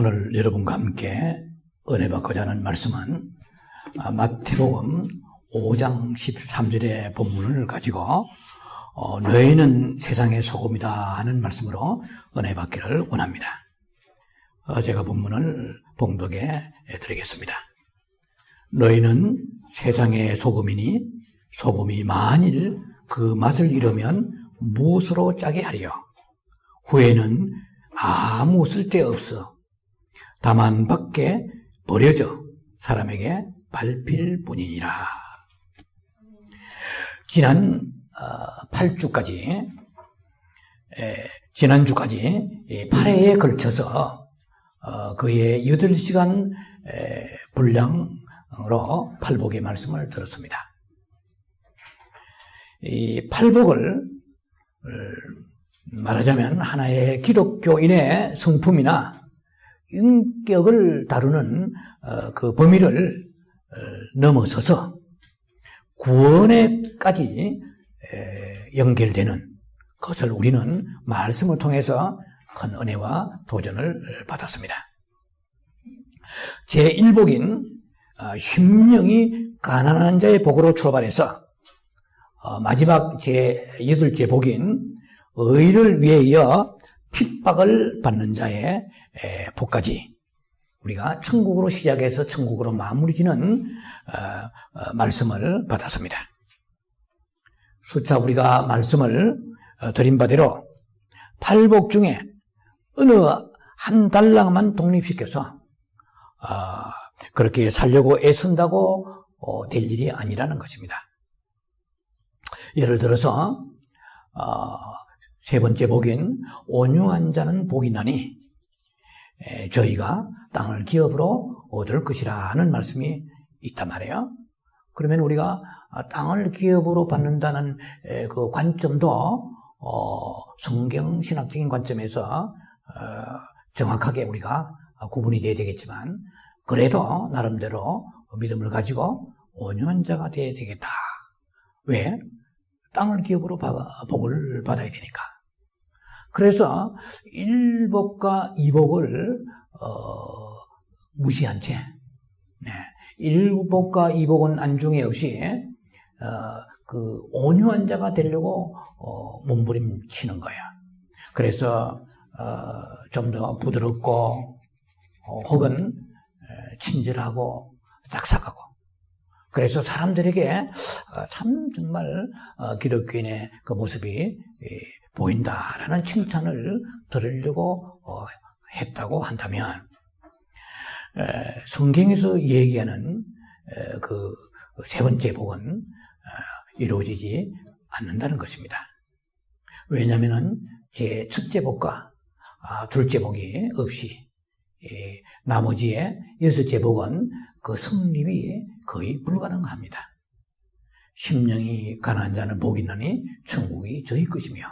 오늘 여러분과 함께 은혜 받고자 하는 말씀은 마태복음 5장 13절의 본문을 가지고 너희는 세상의 소금이다 하는 말씀으로 은혜 받기를 원합니다. 제가 본문을 봉독해 드리겠습니다. 너희는 세상의 소금이니 소금이 만일 그 맛을 잃으면 무엇으로 짜게 하리요? 후에는 아무 쓸데없어 다만 밖에 버려져 사람에게 밟힐 뿐이니라. 지난주까지 8회에 걸쳐서 그의 8시간 분량으로 팔복의 말씀을 들었습니다. 이 팔복을 말하자면 하나의 기독교인의 성품이나 인격을 다루는 그 범위를 넘어서서 구원에까지 연결되는 것을 우리는 말씀을 통해서 큰 은혜와 도전을 받았습니다. 제1복인 심령이 가난한 자의 복으로 출발해서 마지막 제8째 복인 의를 위하여 핍박을 받는 자의 복까지 우리가 천국으로 시작해서 천국으로 마무리 지는 말씀을 받았습니다. 수차 우리가 말씀을 드린 바대로 팔복 중에 어느 한 달랑만 독립시켜서 그렇게 살려고 애쓴다고 될 일이 아니라는 것입니다. 예를 들어서 세 번째 복인 온유한 자는 복이 나니 저희가 땅을 기업으로 얻을 것이라는 말씀이 있단 말이에요. 그러면 우리가 땅을 기업으로 받는다는 그 관점도 성경신학적인 관점에서 정확하게 우리가 구분이 돼야 되겠지만 그래도 나름대로 믿음을 가지고 온유한 자가 돼야 되겠다. 왜? 땅을 기업으로 복을 받아야 되니까. 그래서 1복과 2복을 무시한 채 1복과 2복은 안중에 없이 그 온유한 자가 되려고 몸부림치는 거야. 그래서 좀 더 부드럽고 혹은 친절하고 싹싹하고 그래서 사람들에게 참 정말 기독교인의 그 모습이 보인다라는 칭찬을 들으려고 했다고 한다면 성경에서 얘기하는 그 세 번째 복은 이루어지지 않는다는 것입니다. 왜냐하면 제 첫째 복과 둘째 복이 없이 나머지의 여섯째 복은 그 성립이 거의 불가능합니다. 심령이 가난한 자는 복이 있나니 천국이 저희 것이며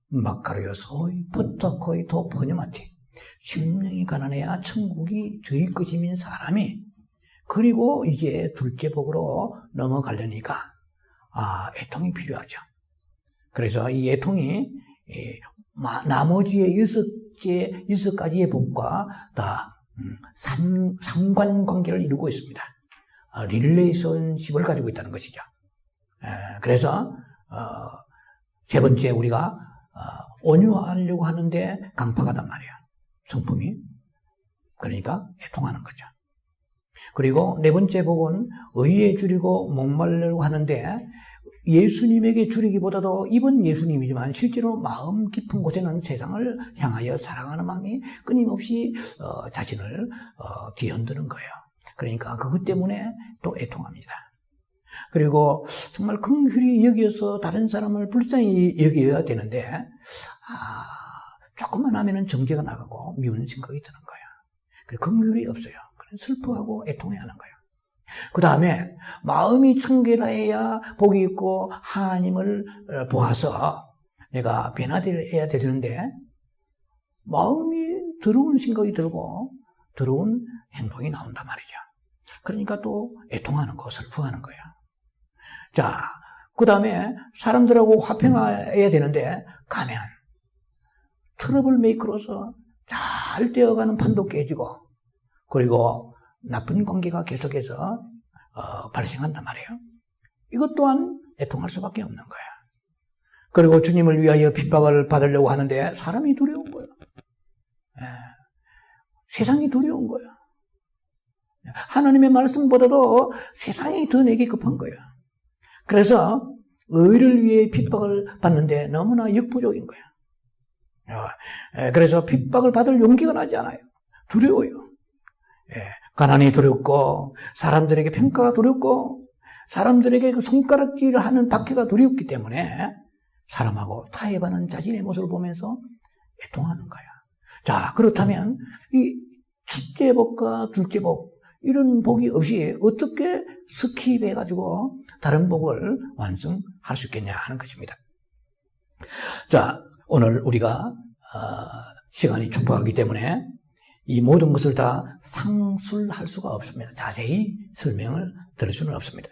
마카리오 소이 포토코이 도 포뇨마티 심령이 가난해야 천국이 저희 것이민 사람이 그리고 이제 둘째 복으로 넘어가려니까 애통이 필요하죠. 그래서 이 애통이 나머지의 여섯 가지의 복과 다 상관관계를 이루고 있습니다. 릴레이션십을 가지고 있다는 것이죠. 그래서 세 번째 우리가 온유하려고 하는데 강팍하단 말이에요. 성품이. 그러니까 애통하는 거죠. 그리고 네 번째 복은 의에 줄이고 목마르려고 하는데 예수님에게 줄이기보다도 입은 예수님이지만 실제로 마음 깊은 곳에는 세상을 향하여 사랑하는 마음이 끊임없이 자신을 뒤흔드는 거예요. 그러니까 그것 때문에 또 애통합니다. 그리고 정말 긍휼히 여겨서 다른 사람을 불쌍히 여겨야 되는데 조금만 하면은 정죄가 나가고 미운 생각이 드는 거예요. 그리고 긍휼이 없어요. 그래서 슬퍼하고 애통해야 하는 거예요. 그 다음에 마음이 청결해야 복이 있고 하나님을 보아서 내가 변화되어야 되는데 마음이 더러운 생각이 들고 더러운 행동이 나온단 말이죠. 그러니까 또 애통하는 거, 슬퍼하는 거예요. 자, 그 다음에 사람들하고 화평해야 되는데 가면 트러블 메이커로서 잘 되어가는 판도 깨지고, 그리고 나쁜 관계가 계속해서 발생한단 말이에요. 이것 또한 애통할 수밖에 없는 거야. 그리고 주님을 위하여 핍박을 받으려고 하는데 사람이 두려운 거야. 세상이 두려운 거야. 하나님의 말씀보다도 세상이 더 내게 급한 거야. 그래서 의를 위해 핍박을 받는데 너무나 역부족인 거야. 그래서 핍박을 받을 용기가 나지 않아요. 두려워요. 가난이 두렵고, 사람들에게 평가가 두렵고, 사람들에게 그 손가락질을 하는 박해가 두렵기 때문에 사람하고 타협하는 자신의 모습을 보면서 애통하는 거야. 자, 그렇다면 이 첫째 복과 둘째 복, 이런 복이 없이 어떻게 스킵해가지고 다른 복을 완성할 수 있겠냐 하는 것입니다. 자, 오늘 우리가 시간이 촉박하기 때문에 이 모든 것을 다 상술할 수가 없습니다. 자세히 설명을 들을 수는 없습니다.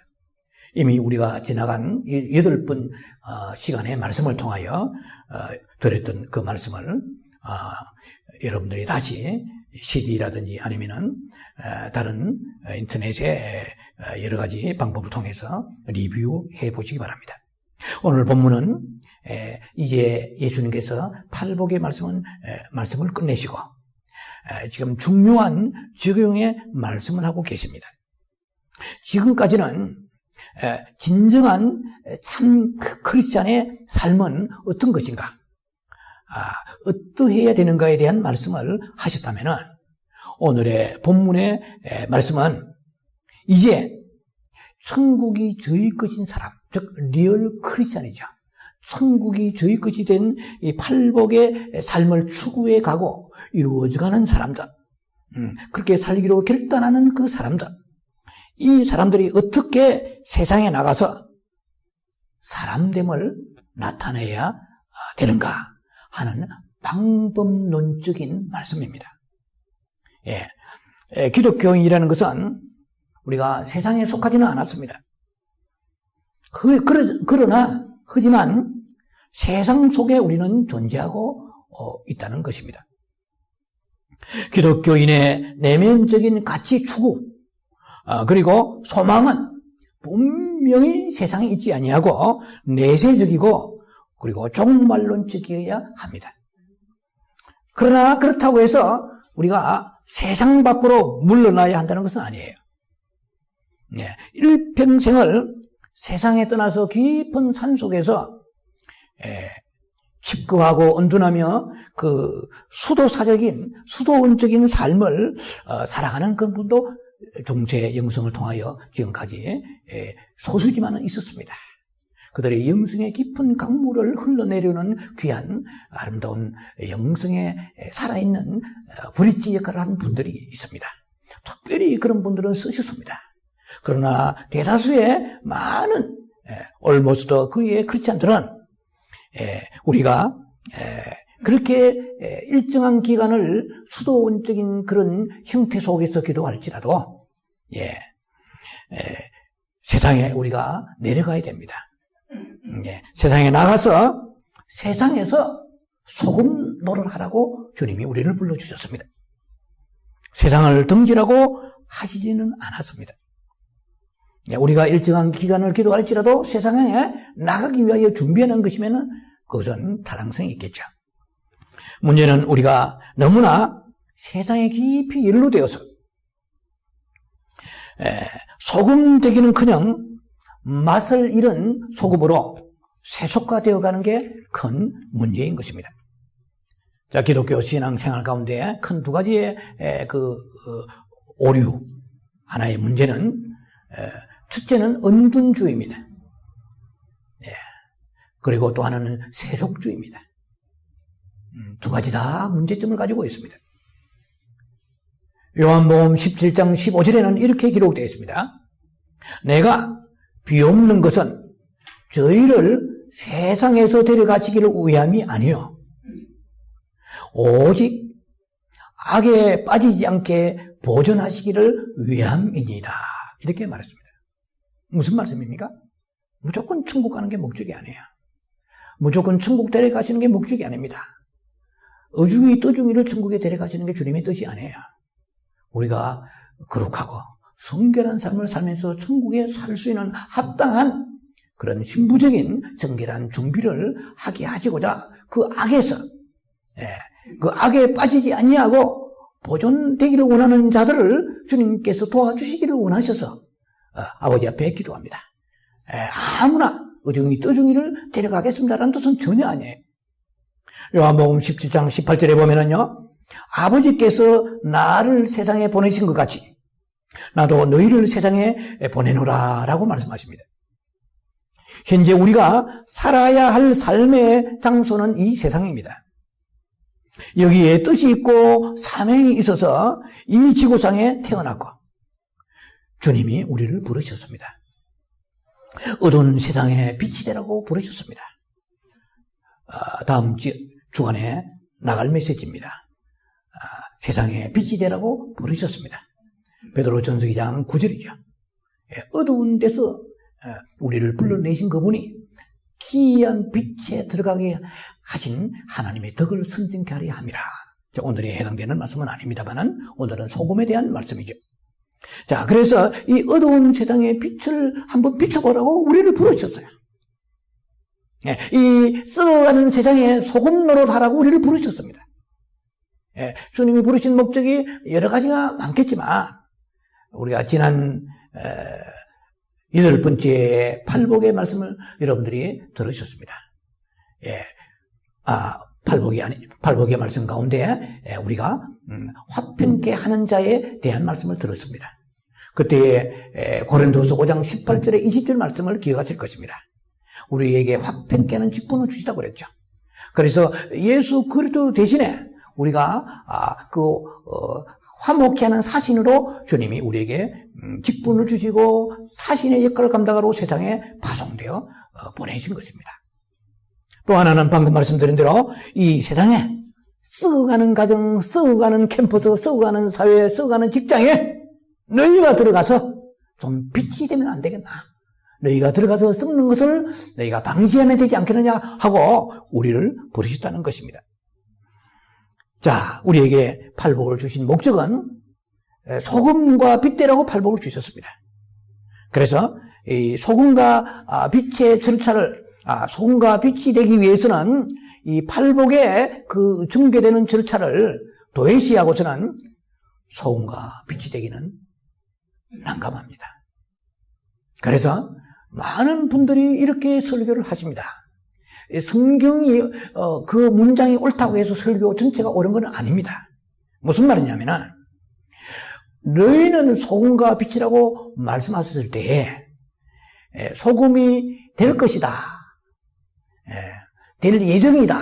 이미 우리가 지나간 8번 시간의 말씀을 통하여 들었던 그 말씀을 여러분들이 다시 CD라든지 아니면은 다른 인터넷의 여러 가지 방법을 통해서 리뷰해 보시기 바랍니다. 오늘 본문은 이제 예수님께서 팔복의 말씀을 끝내시고 지금 중요한 적용의 말씀을 하고 계십니다. 지금까지는 진정한 참 크리스찬의 삶은 어떤 것인가, 어떠해야 되는가에 대한 말씀을 하셨다면은 오늘의 본문의 말씀은 이제 천국이 저희 것인 사람, 즉 리얼 크리스찬이죠. 천국이 저희 것이 된 이 팔복의 삶을 추구해 가고 이루어져가는 사람들, 그렇게 살기로 결단하는 그 사람들, 이 사람들이 어떻게 세상에 나가서 사람됨을 나타내야 되는가 하는 방법론적인 말씀입니다. 기독교인이라는 것은 우리가 세상에 속하지는 않았습니다. 하지만 세상 속에 우리는 존재하고 있다는 것입니다. 기독교인의 내면적인 가치 추구, 그리고 소망은 분명히 세상에 있지 아니하고 내세적이고 그리고 종말론적이어야 합니다. 그러나 그렇다고 해서 우리가 세상 밖으로 물러나야 한다는 것은 아니에요. 일평생을 세상에 떠나서 깊은 산속에서 칩거하고 언둔하며 그 수도원적인 삶을 살아가는 그런 분도 중세 영성을 통하여 지금까지 소수지만은 있었습니다. 그들의 영성의 깊은 강물을 흘러내려오는 귀한 아름다운 영성에 살아있는 브릿지 역할을 하는 분들이 있습니다. 특별히 그런 분들은 쓰셨습니다. 그러나 대다수의 많은 올모스트 그의 크리스찬들은 우리가 그렇게 일정한 기간을 수도원적인 그런 형태 속에서 기도할지라도 세상에 우리가 내려가야 됩니다. 세상에 나가서 세상에서 소금 노릇 하라고 주님이 우리를 불러주셨습니다. 세상을 등지라고 하시지는 않았습니다. 우리가 일정한 기간을 기도할지라도 세상에 나가기 위하여 준비하는 것이면 그것은 타당성이 있겠죠. 문제는 우리가 너무나 세상에 깊이 연루되어서 소금 되기는커녕 맛을 잃은 소금으로 세속화되어 가는 게 큰 문제인 것입니다. 자, 기독교 신앙생활 가운데 큰 두 가지의 오류, 하나의 문제는 첫째는 은둔주의입니다. 그리고 또 하나는 세속주의입니다. 두 가지 다 문제점을 가지고 있습니다. 요한복음 17장 15절에는 이렇게 기록되어 있습니다. 내가 비옵는 것은 저희를 세상에서 데려가시기를 위함이 아니요 오직 악에 빠지지 않게 보존하시기를 위함이니이다. 이렇게 말했습니다. 무슨 말씀입니까? 무조건 천국 가는 게 목적이 아니에요. 무조건 천국 데려가시는 게 목적이 아닙니다. 어중이 떠중이를 천국에 데려가시는 게 주님의 뜻이 아니에요. 우리가 거룩하고 성결한 삶을 살면서 천국에 살 수 있는 합당한 그런 신부적인 정결한 준비를 하게 하시고자 그 악에서, 그 악에 빠지지 아니하고 보존되기를 원하는 자들을 주님께서 도와주시기를 원하셔서 아버지 앞에 기도합니다. 아무나 어중이 떠중이를 데려가겠습니다라는 뜻은 전혀 아니에요. 요한복음 17장 18절에 보면은요, 아버지께서 나를 세상에 보내신 것 같이 나도 너희를 세상에 보내노라 라고 말씀하십니다. 현재 우리가 살아야 할 삶의 장소는 이 세상입니다. 여기에 뜻이 있고 사명이 있어서 이 지구상에 태어났고 주님이 우리를 부르셨습니다. 어두운 세상에 빛이 되라고 부르셨습니다. 다음 주간에 나갈 메시지입니다. 세상에 빛이 되라고 부르셨습니다. 베드로전서 2장 9절이죠. 어두운 데서 우리를 불러내신 그분이 기이한 빛에 들어가게 하신 하나님의 덕을 선증케 하려 함이라. 오늘에 해당되는 말씀은 아닙니다만 오늘은 소금에 대한 말씀이죠. 자, 그래서 이 어두운 세상의 빛을 한번 비춰보라고 우리를 부르셨어요. 이 썩어가는 세상에 소금 노릇하라고 우리를 부르셨습니다. 주님이 부르신 목적이 여러 가지가 많겠지만 우리가 지난 8번째 팔복의 말씀을 여러분들이 들으셨습니다. 팔복의 말씀 가운데 우리가 화평케 하는 자에 대한 말씀을 들었습니다. 그때 고린도서 5장 18절에 20절 말씀을 기억하실 것입니다. 우리에게 화평케 하는 직분을 주시다고 그랬죠. 그래서 예수 그리스도 대신에 우리가 화목케 하는 사신으로 주님이 우리에게 직분을 주시고 사신의 역할을 감당하러 세상에 파송되어 보내신 것입니다. 또 하나는 방금 말씀드린 대로 이 세상에 썩어가는 가정, 썩어가는 캠퍼스, 썩어가는 사회, 썩어가는 직장에 너희가 들어가서 좀 빛이 되면 안 되겠나? 너희가 들어가서 썩는 것을 너희가 방지하면 되지 않겠느냐 하고 우리를 부르셨다는 것입니다. 자, 우리에게 팔복을 주신 목적은 소금과 빛대라고 팔복을 주셨습니다. 그래서 이 소금과 빛의 절차를 소금과 빛이 되기 위해서는 이 팔복의 그 증개되는 절차를 도외시하고서는 소금과 빛이 되기는 난감합니다. 그래서 많은 분들이 이렇게 설교를 하십니다. 성경이 그 문장이 옳다고 해서 설교 전체가 옳은 건 아닙니다. 무슨 말이냐면은 너희는 소금과 빛이라고 말씀하셨을 때에 소금이 될 것이다, 될 예정이다,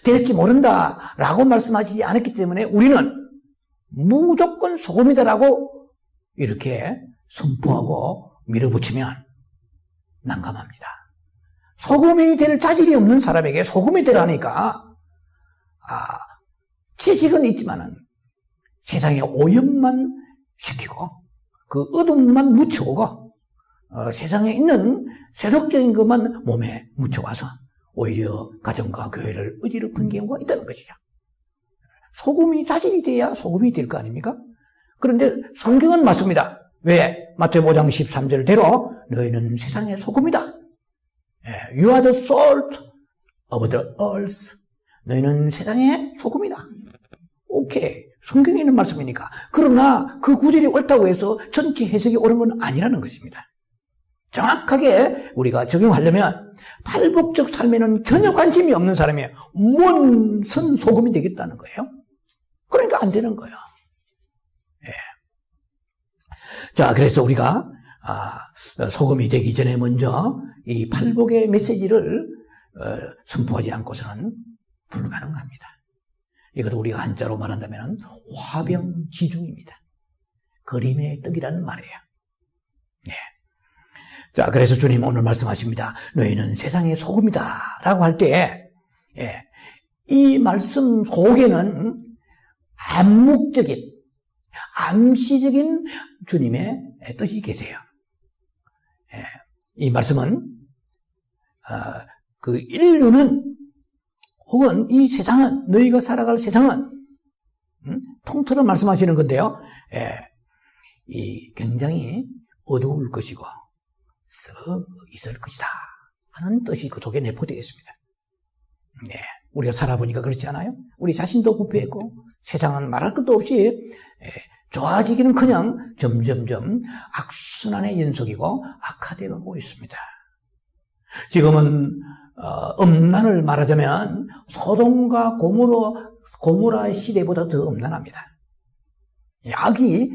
될지 모른다 라고 말씀하시지 않았기 때문에 우리는 무조건 소금이다라고 이렇게 선포하고 밀어붙이면 난감합니다. 소금이 될 자질이 없는 사람에게 소금이 되라니까 지식은 있지만은 세상에 오염만 시키고 그 어둠만 묻혀오고 세상에 있는 세속적인 것만 몸에 묻혀와서 오히려 가정과 교회를 어지럽힌 경우가 있다는 것이죠. 소금이 자질이 돼야 소금이 될 거 아닙니까? 그런데 성경은 맞습니다. 왜? 마태복음 5장 13절대로 너희는 세상의 소금이다. You are the salt of the earth. 너희는 세상의 소금이다. 오케이. 성경에 있는 말씀이니까. 그러나 그 구절이 옳다고 해서 전체 해석이 옳은 건 아니라는 것입니다. 정확하게 우리가 적용하려면 팔복적 삶에는 전혀 관심이 없는 사람이 뭔 선 소금이 되겠다는 거예요. 그러니까 안 되는 거예요. 자, 그래서 우리가 소금이 되기 전에 먼저 이 팔복의 메시지를 선포하지 않고서는 불가능합니다. 이것도 우리가 한자로 말한다면 화병지중입니다. 그림의 떡이라는 말이에요. 자, 그래서 주님 오늘 말씀하십니다. 너희는 세상의 소금이다 라고 할 때 이 말씀 속에는 암묵적인, 암시적인 주님의 뜻이 계세요. 이 말씀은 그 인류는 혹은 이 세상은, 너희가 살아갈 세상은, 통틀어 말씀하시는 건데요. 이 굉장히 어두울 것이고 썩 있을 것이다 하는 뜻이 그 속에 내포되어 있습니다. 네, 우리가 살아보니까 그렇지 않아요? 우리 자신도 부패했고 세상은 말할 것도 없이 좋아지기는커녕 점점점 악순환의 연속이고 악화되어 가고 있습니다. 지금은 음란을 말하자면 소돔과 고모라의 시대보다 더 음란합니다. 악이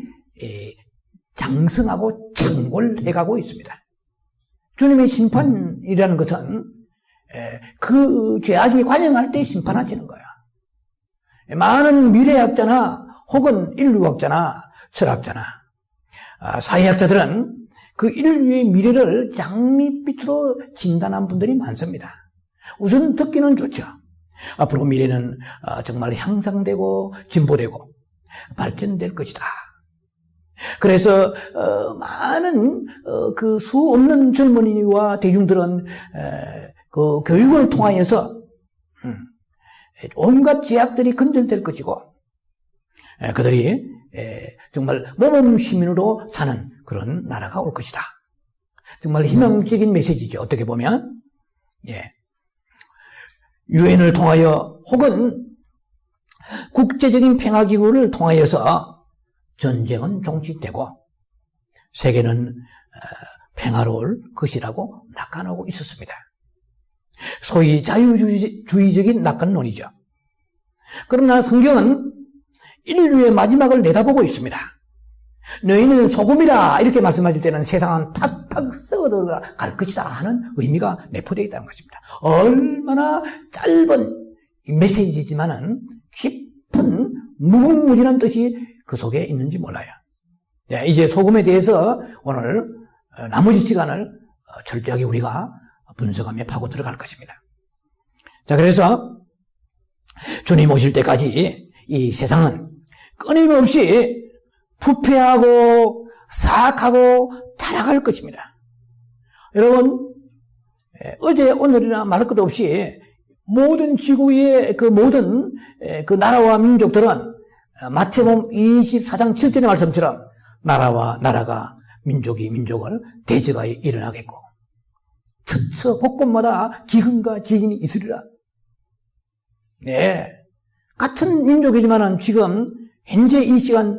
장성하고 창궐해가고 있습니다. 주님의 심판이라는 것은 그 죄악이 관영할 때 심판하시는 거예요. 많은 미래학자나 혹은 인류학자나 철학자나 사회학자들은 그 인류의 미래를 장밋빛으로 진단한 분들이 많습니다. 우선 듣기는 좋죠. 앞으로 미래는 정말 향상되고 진보되고 발전될 것이다. 그래서 많은 그 수 없는 젊은이와 대중들은 그 교육을 통하여서 온갖 죄악들이 근절될 것이고 그들이 정말 모범 시민으로 사는 그런 나라가 올 것이다. 정말 희망적인 메시지죠. 어떻게 보면 유엔을 통하여 혹은 국제적인 평화기구를 통하여서 전쟁은 종식되고 세계는 평화로울 것이라고 낙관하고 있었습니다. 소위 자유주의적인 낙관론이죠. 그러나 성경은 인류의 마지막을 내다보고 있습니다. 너희는 소금이라 이렇게 말씀하실 때는 세상은 팍팍 썩어들어갈 것이다 하는 의미가 내포되어 있다는 것입니다. 얼마나 짧은 메시지지만은 깊은 무궁무진한 뜻이 그 속에 있는지 몰라요. 이제 소금에 대해서 오늘 나머지 시간을 철저하게 우리가 분석하며 파고 들어갈 것입니다. 자, 그래서 주님 오실 때까지 이 세상은 끊임없이 부패하고 사악하고 타락할 것입니다. 여러분, 어제 오늘이나 말할 것도 없이 모든 지구의 그 모든 그 나라와 민족들은 마태복음 24장 7절의 말씀처럼 나라가 민족이 민족을 대적하여 일어나겠고 처처 곳곳마다 기근과 지진이 있으리라. 네, 같은 민족이지만은 지금 현재 이 시간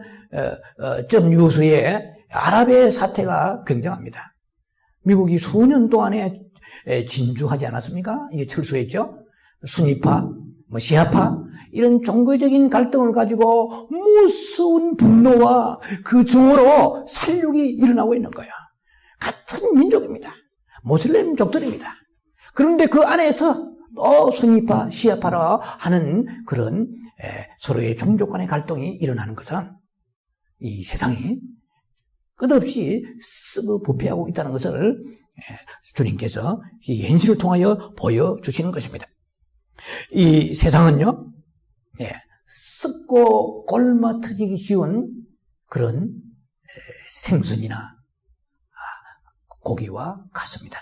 점 뉴스에 아랍의 사태가 굉장합니다. 미국이 수년 동안에 진주하지 않았습니까? 이제 철수했죠. 순위파, 시아파 이런 종교적인 갈등을 가지고 무서운 분노와 그 정으로 살육이 일어나고 있는 거야. 같은 민족입니다. 모슬렘족들입니다. 그런데 그 안에서 또 순위파, 시아파라 하는 그런 서로의 종족 간의 갈등이 일어나는 것은 이 세상이 끝없이 썩어 부패하고 있다는 것을 주님께서 이 현실을 통하여 보여주시는 것입니다. 이 세상은요, 썩고 꼴마트지기 쉬운 그런 생선이나 고기와 같습니다.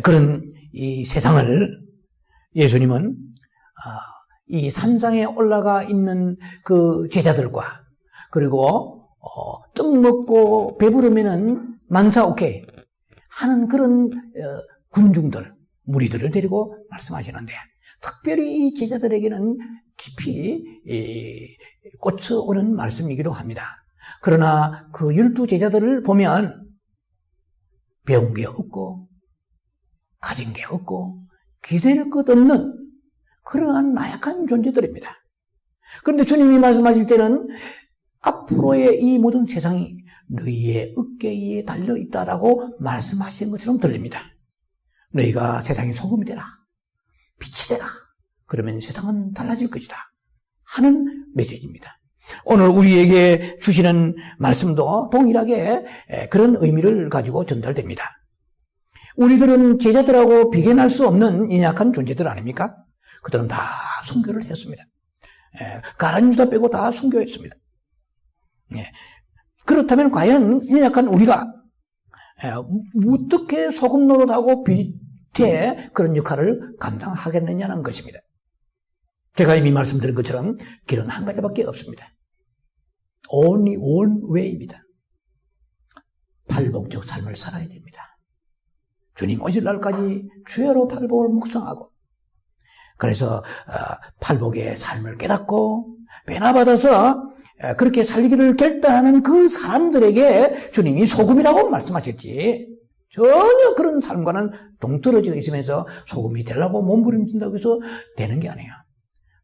그런 이 세상을 예수님은 이 산상에 올라가 있는 그 제자들과 그리고 떡 먹고 배부르면은 만사 오케이 하는 그런 군중들, 무리들을 데리고 말씀하시는데 특별히 이 제자들에게는 깊이 꽂혀오는 말씀이기도 합니다. 그러나 그 12제자들을 보면 배운 게 없고 가진 게 없고 기댈 것 없는 그러한 나약한 존재들입니다. 그런데 주님이 말씀하실 때는 앞으로의 이 모든 세상이 너희의 어깨에 달려있다라고 말씀하시는 것처럼 들립니다. 너희가 세상의 소금이 되라, 빛이 되라. 그러면 세상은 달라질 것이다 하는 메시지입니다. 오늘 우리에게 주시는 말씀도 동일하게 그런 의미를 가지고 전달됩니다. 우리들은 제자들하고 비견할 수 없는 연약한 존재들 아닙니까? 그들은 다 순교를 했습니다. 가룟 유다 빼고 다 순교했습니다. 그렇다면 과연 연약한 우리가 어떻게 소금 노릇하고 때 그런 역할을 감당하겠느냐는 것입니다. 제가 이미 말씀드린 것처럼 길은 한 가지밖에 없습니다. Only one way입니다. 팔복적 삶을 살아야 됩니다. 주님 오실 날까지 주야로 팔복을 묵상하고, 그래서 팔복의 삶을 깨닫고 변화받아서 그렇게 살기를 결단하는 그 사람들에게 주님이 소금이라고 말씀하셨지, 전혀 그런 삶과는 동떨어져 있으면서 소금이 되려고 몸부림친다고 해서 되는 게 아니에요.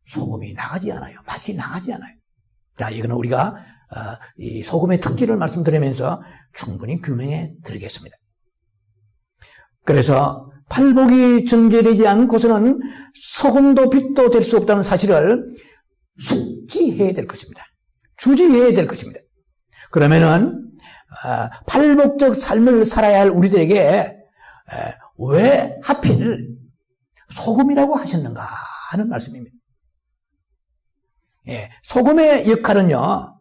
소금이 나가지 않아요. 맛이 나가지 않아요. 자, 이거는 우리가 이 소금의 특질을 말씀드리면서 충분히 규명해 드리겠습니다. 그래서 팔복이 정제되지 않고서는 소금도 빛도 될 수 없다는 사실을 숙지해야 될 것입니다. 주지해야 될 것입니다. 그러면은 팔복적 삶을 살아야 할 우리들에게 왜 하필 소금이라고 하셨는가 하는 말씀입니다. 예, 소금의 역할은요,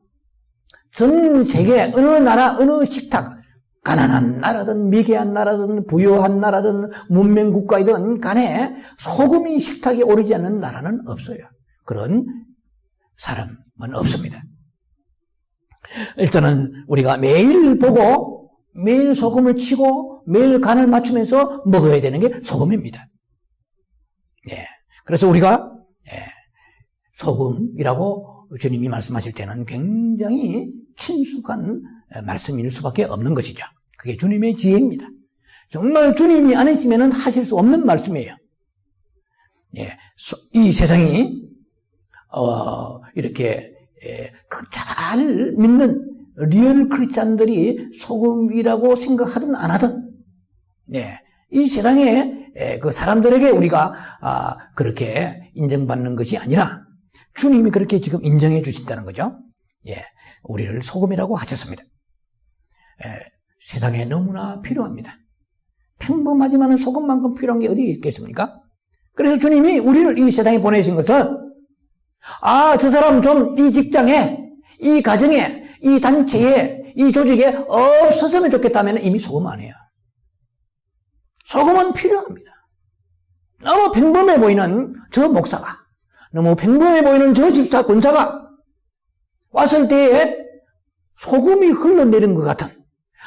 전 세계 어느 나라, 어느 식탁, 가난한 나라든 미개한 나라든 부유한 나라든 문명국가이든 간에 소금이 식탁에 오르지 않는 나라는 없어요. 그런 사람은 없습니다. 일단은 우리가 매일 보고 매일 소금을 치고 매일 간을 맞추면서 먹어야 되는 게 소금입니다. 예. 그래서 우리가 소금이라고 주님이 말씀하실 때는 굉장히 친숙한 말씀일 수밖에 없는 것이죠. 그게 주님의 지혜입니다. 정말 주님이 아니시면 하실 수 없는 말씀이에요. 예. 이 세상이 이렇게 잘 믿는 리얼 크리스찬들이 소금이라고 생각하든 안 하든, 예, 이 세상에 그 사람들에게 우리가 그렇게 인정받는 것이 아니라 주님이 그렇게 지금 인정해 주신다는 거죠. 예, 우리를 소금이라고 하셨습니다. 세상에 너무나 필요합니다. 평범하지만 소금만큼 필요한 게 어디 있겠습니까? 그래서 주님이 우리를 이 세상에 보내신 것은, 저 사람 좀 이 직장에, 이 가정에, 이 단체에, 이 조직에 없었으면 좋겠다면 이미 소금 아니에요. 소금은 필요합니다. 너무 평범해 보이는 저 목사가, 너무 평범해 보이는 저 집사 권사가 왔을 때에 소금이 흘러내리는 것 같은,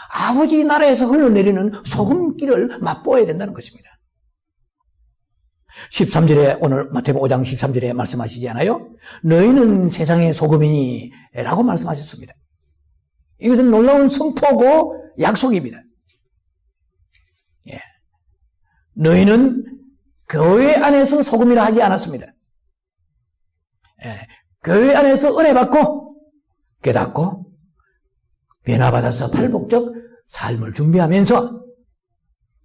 아버지 나라에서 흘러내리는 소금기를 맛보아야 된다는 것입니다. 13절에, 오늘 마태복음 5장 13절에 말씀하시지 않아요? 너희는 세상의 소금이니 라고 말씀하셨습니다. 이것은 놀라운 선포고 약속입니다. 예. 너희는 교회 안에서 소금이라 하지 않았습니다. 예. 교회 안에서 은혜 받고 깨닫고 변화받아서 팔복적 삶을 준비하면서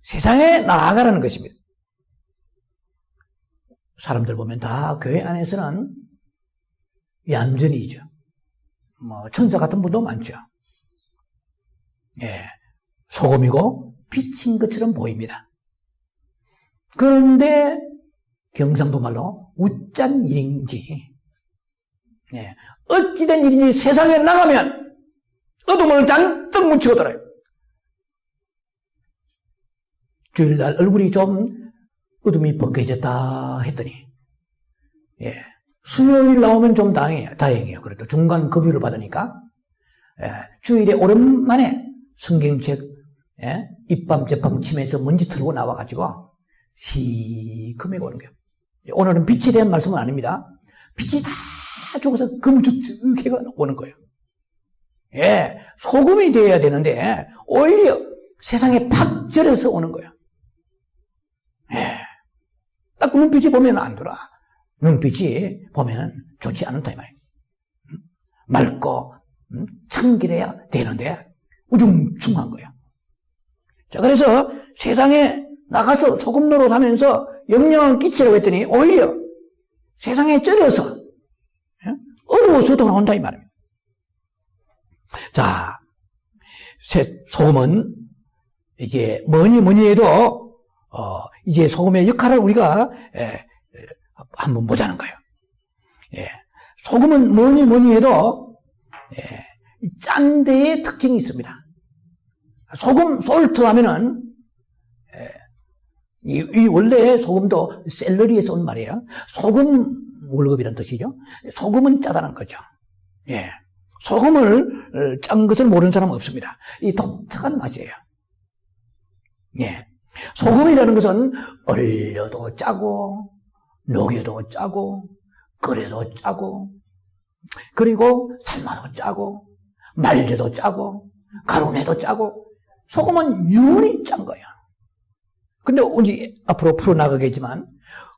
세상에 나아가라는 것입니다. 사람들 보면 다 교회 안에서는 얌전이죠. 천사 같은 분도 많죠. 예, 소금이고 빛인 것처럼 보입니다. 그런데 경상도 말로 웃잔 일인지, 예, 어찌된 일인지 세상에 나가면 어둠을 잔뜩 묻히고 돌아요. 주일날 얼굴이 좀 어둠이 벗겨졌다 했더니, 예, 수요일 나오면 좀 다행이에요. 그래도 중간 급유를 받으니까, 예, 주일에 오랜만에 성경책, 예, 입밤 제빵 치면서 먼지 털고 나와가지고 시커매고 오는 거예요. 오늘은 빛에 대한 말씀은 아닙니다. 빛이 다 죽어서 거무죽죽 해가 오는 거예요. 예, 소금이 되어야 되는데 오히려 세상에 팍 절여서 오는 거예요. 예, 딱 눈빛이 보면 안 돌아. 눈빛이 보면 좋지 않다 이 말이에요. 맑고 청결해야 되는데 우중충한 거예요. 자, 그래서 세상에 나가서 소금 노릇하면서 영향을 끼치려고 했더니 오히려 세상에 쩔어서, 예? 어두워서 돌아온다 이 말입니다. 자, 소금은 이게 뭐니 해도 이제 소금의 역할을 우리가 한번 보자는 거예요. 예, 소금은 뭐니 해도 짠 데의 특징이 있습니다. 소금, 솔트 하면은 이 원래 소금도 샐러리에서 온 말이에요. 소금 월급이라는 뜻이죠. 소금은 짜다는 거죠. 예. 소금을 짠 것을 모르는 사람은 없습니다. 이 독특한 맛이에요. 예. 소금이라는 것은 얼려도 짜고, 녹여도 짜고, 끓여도 짜고, 그리고 삶아도 짜고, 말려도 짜고, 가루내도 짜고, 소금은 영원히 짠 거야. 근데 이제 앞으로 풀어나가겠지만,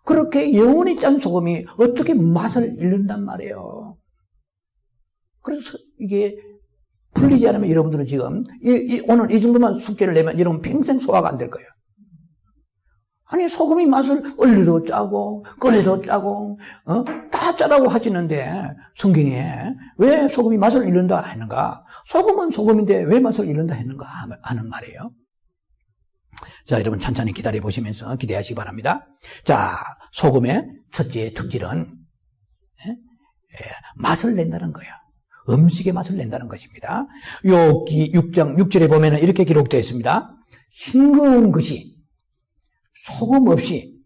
그렇게 영원히 짠 소금이 어떻게 맛을 잃는단 말이에요. 그래서 이게 풀리지 않으면 여러분들은 지금, 오늘 이 정도만 숙제를 내면 여러분 평생 소화가 안 될 거예요. 아니, 소금이 맛을 얼려도 짜고, 끓여도 짜고, 다 짜다고 하시는데, 성경에 왜 소금이 맛을 잃는다 했는가? 소금은 소금인데 왜 맛을 잃는다 했는가? 하는 말이에요. 자, 여러분 천천히 기다려 보시면서 기대하시기 바랍니다. 자, 소금의 첫째 특질은, 맛을 낸다는 거예요. 음식의 맛을 낸다는 것입니다. 욥기 6장 6절에 보면 이렇게 기록되어 있습니다. 싱거운 것이 소금 없이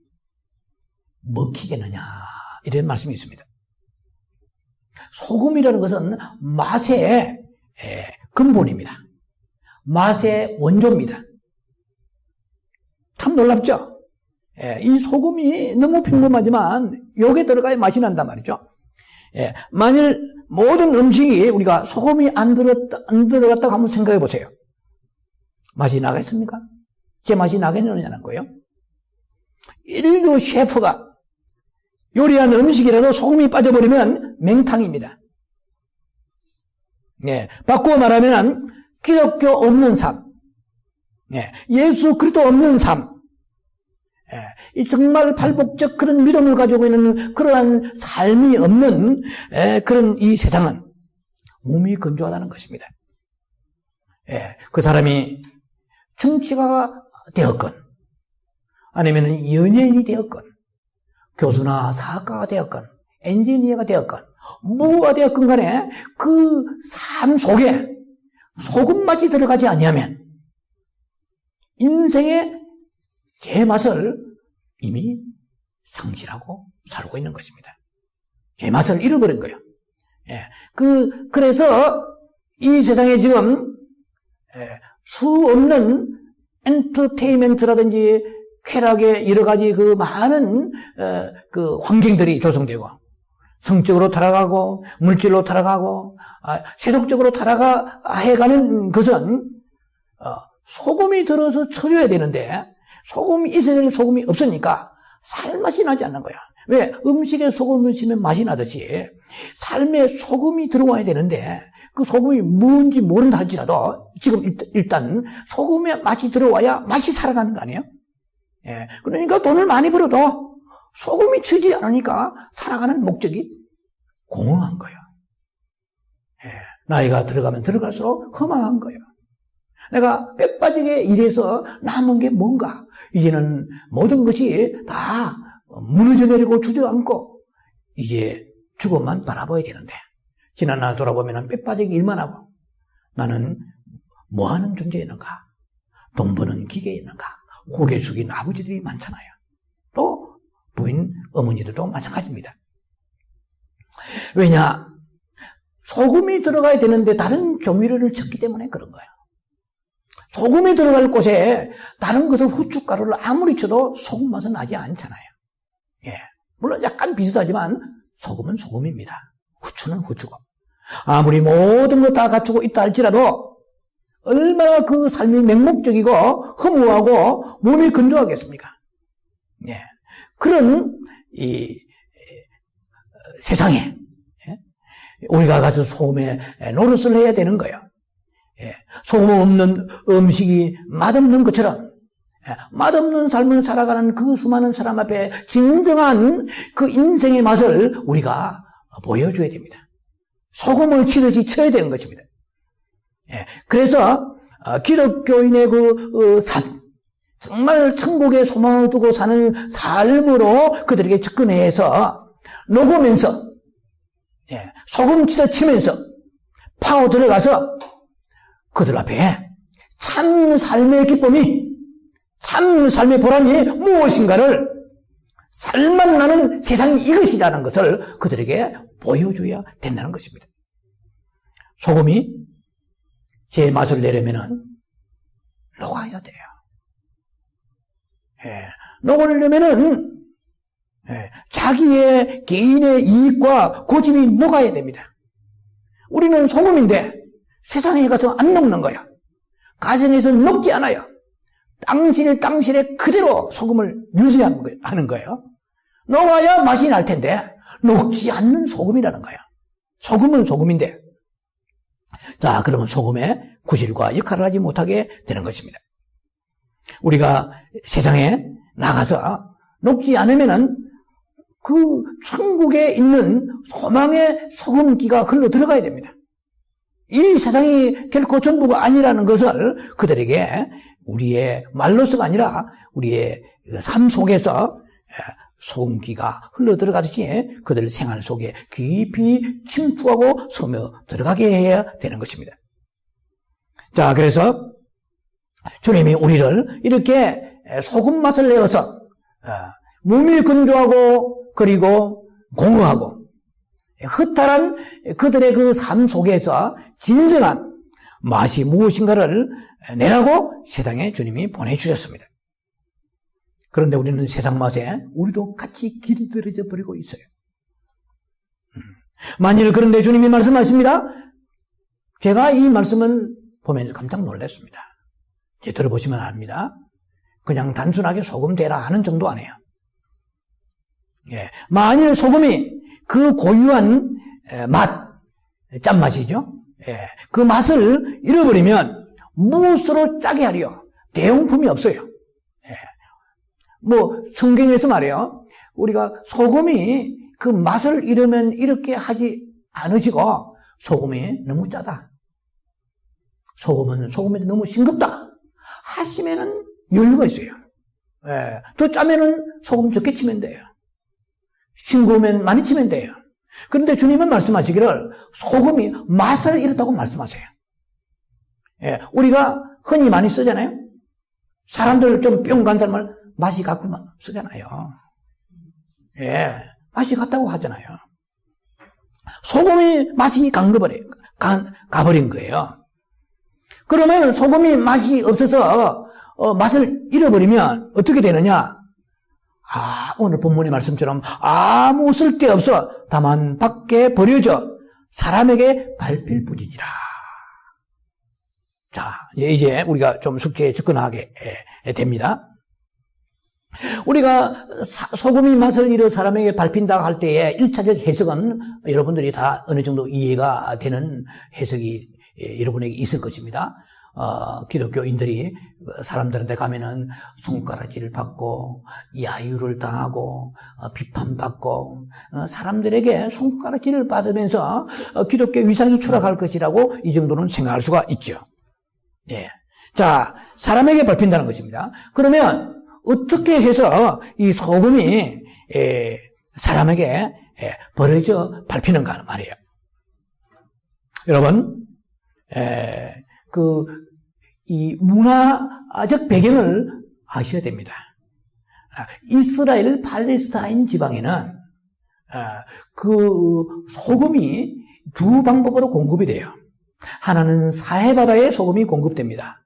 먹히겠느냐, 이런 말씀이 있습니다. 소금이라는 것은 맛의 근본입니다. 맛의 원조입니다. 참 놀랍죠? 이 소금이 너무 평범하지만 여기에 들어가야 맛이 난단 말이죠. 만일 모든 음식이 우리가 소금이 안 들어갔다고 한번 생각해 보세요. 맛이 나겠습니까? 제 맛이 나겠느냐는 거예요. 인류 셰프가 요리한 음식이라도 소금이 빠져버리면 맹탕입니다. 바꾸어 말하면 기독교 없는 삶, 예수 그리스도 없는 삶, 이 정말 발복적 그런 믿음을 가지고 있는 그러한 삶이 없는 그런 이 세상은 몸이 건조하다는 것입니다. 그 사람이 정치가가 되었건 아니면 연예인이 되었건 교수나 사학가가 되었건 엔지니어가 되었건 뭐가 되었건 간에 그 삶 속에 소금 맛이 들어가지 아니하면 인생의 제맛을 이미 상실하고 살고 있는 것입니다. 제맛을 잃어버린 거예요. 그래서 이 세상에 지금 수 없는 엔터테인먼트라든지 쾌락의 여러 가지 그 많은 그 환경들이 조성되고 성적으로 타락하고 물질로 타락하고 세속적으로 타락해가는 것은 소금이 들어서 쳐줘야 되는데 소금이 있어야 될 소금이 없으니까 살맛이 나지 않는 거야. 왜? 음식에 소금을 넣으면 맛이 나듯이 삶에 소금이 들어와야 되는데 그 소금이 뭔지 모른다 할지라도 지금 일단 소금의 맛이 들어와야 맛이 살아나는 거 아니에요? 그러니까 돈을 많이 벌어도 소금이 치지 않으니까 살아가는 목적이 공허한 거예요. 나이가 들어가면 들어갈수록 허망한 거예요. 내가 뼈 빠지게 일해서 남은 게 뭔가? 이제는 모든 것이 다 무너져 내리고 주저앉고 이제 죽음만 바라봐야 되는데 지난날 돌아보면 뼈 빠지게 일만 하고 나는 뭐하는 존재였는가? 돈 버는 기계였는가? 고개 숙인 아버지들이 많잖아요. 또 부인, 어머니들도 마찬가지입니다. 왜냐? 소금이 들어가야 되는데 다른 조미료를 쳤기 때문에 그런 거예요. 소금이 들어갈 곳에 다른 것을 후춧가루를 아무리 쳐도 소금 맛은 나지 않잖아요. 물론 약간 비슷하지만 소금은 소금입니다. 후추는 후추고. 아무리 모든 것 다 갖추고 있다 할지라도 얼마나 그 삶이 맹목적이고 허무하고 몸이 건조하겠습니까? 그런 이 세상에 우리가 가서 소금에 노릇을 해야 되는 거예요. 소금 없는 음식이 맛없는 것처럼 맛없는 삶을 살아가는 그 수많은 사람 앞에 진정한 그 인생의 맛을 우리가 보여줘야 됩니다. 소금을 치듯이 쳐야 되는 것입니다. 그래서 기독교인의 그 삶, 정말 천국에 소망을 두고 사는 삶으로 그들에게 접근해서 녹으면서 소금 치면서 파고 들어가서 그들 앞에 참 삶의 기쁨이, 참 삶의 보람이 무엇인가를 살만 나는 세상이 이것이라는 것을 그들에게 보여줘야 된다는 것입니다. 소금이 제 맛을 내려면은 녹아야 돼요. 녹으려면은 자기의 개인의 이익과 고집이 녹아야 됩니다. 우리는 소금인데 세상에 가서 안 녹는 거야. 가정에서 녹지 않아요. 당실에 그대로 소금을 유지하는 거예요. 녹아야 맛이 날 텐데 녹지 않는 소금이라는 거야. 소금은 소금인데. 자, 그러면 소금의 구실과 역할을 하지 못하게 되는 것입니다. 우리가 세상에 나가서 녹지 않으면은 그 천국에 있는 소망의 소금기가 흘러 들어가야 됩니다. 이 세상이 결코 전부가 아니라는 것을 그들에게 우리의 말로서가 아니라 우리의 삶 속에서 소금기가 흘러 들어가듯이 그들 생활 속에 깊이 침투하고 스며 들어가게 해야 되는 것입니다. 자, 그래서 주님이 우리를 이렇게 소금 맛을 내어서 몸이 건조하고 그리고 공허하고 허탈한 그들의 그 삶 속에서 진정한 맛이 무엇인가를 내라고 세상에 주님이 보내주셨습니다. 그런데 우리는 세상 맛에 우리도 같이 길들여져 버리고 있어요. 만일 그런데 주님이 말씀하십니다. 제가 이 말씀을 보면서 깜짝 놀랐습니다. 이제 들어보시면 압니다. 그냥 단순하게 소금 대라 하는 정도 아니에요. 만일 소금이 그 고유한 맛, 짠맛이죠. 그 맛을 잃어버리면 무엇으로 짜게 하려 대용품이 없어요. 뭐 성경에서 말이에요. 우리가 소금이 그 맛을 잃으면 이렇게 하지 않으시고 소금이 너무 짜다. 소금은 소금이 너무 싱겁다. 하시면은 여유가 있어요. 더 짜면은 소금 적게 치면 돼요. 싱거우면 많이 치면 돼요. 그런데 주님은 말씀하시기를 소금이 맛을 잃었다고 말씀하세요. 우리가 흔히 많이 쓰잖아요. 사람들 좀 뿅 간 사람을 맛이 갔구만 쓰잖아요. 맛이 갔다고 하잖아요. 소금이 맛이 가버린 거예요. 그러면 소금이 맛이 없어서 맛을 잃어버리면 어떻게 되느냐? 오늘 본문의 말씀처럼 아무 쓸데없어 다만 밖에 버려져 사람에게 밟힐 뿐이니라. 자, 이제 우리가 좀 숙제에 접근하게 됩니다. 우리가 소금이 맛을 잃어 사람에게 밟힌다 할 때의 1차적 해석은 여러분들이 다 어느 정도 이해가 되는 해석이 여러분에게 있을 것입니다. 기독교인들이 사람들한테 가면은 손가락질을 받고 야유를 당하고 비판받고 사람들에게 손가락질을 받으면서 기독교 위상이 추락할 것이라고 이 정도는 생각할 수가 있죠. 자, 사람에게 밟힌다는 것입니다. 그러면 어떻게 해서 이 소금이 사람에게 버려져 밟히는가 말이에요. 여러분, 이 문화적 배경을 아셔야 됩니다. 이스라엘 팔레스타인 지방에는 그 소금이 두 방법으로 공급이 돼요. 하나는 사해바다에 소금이 공급됩니다.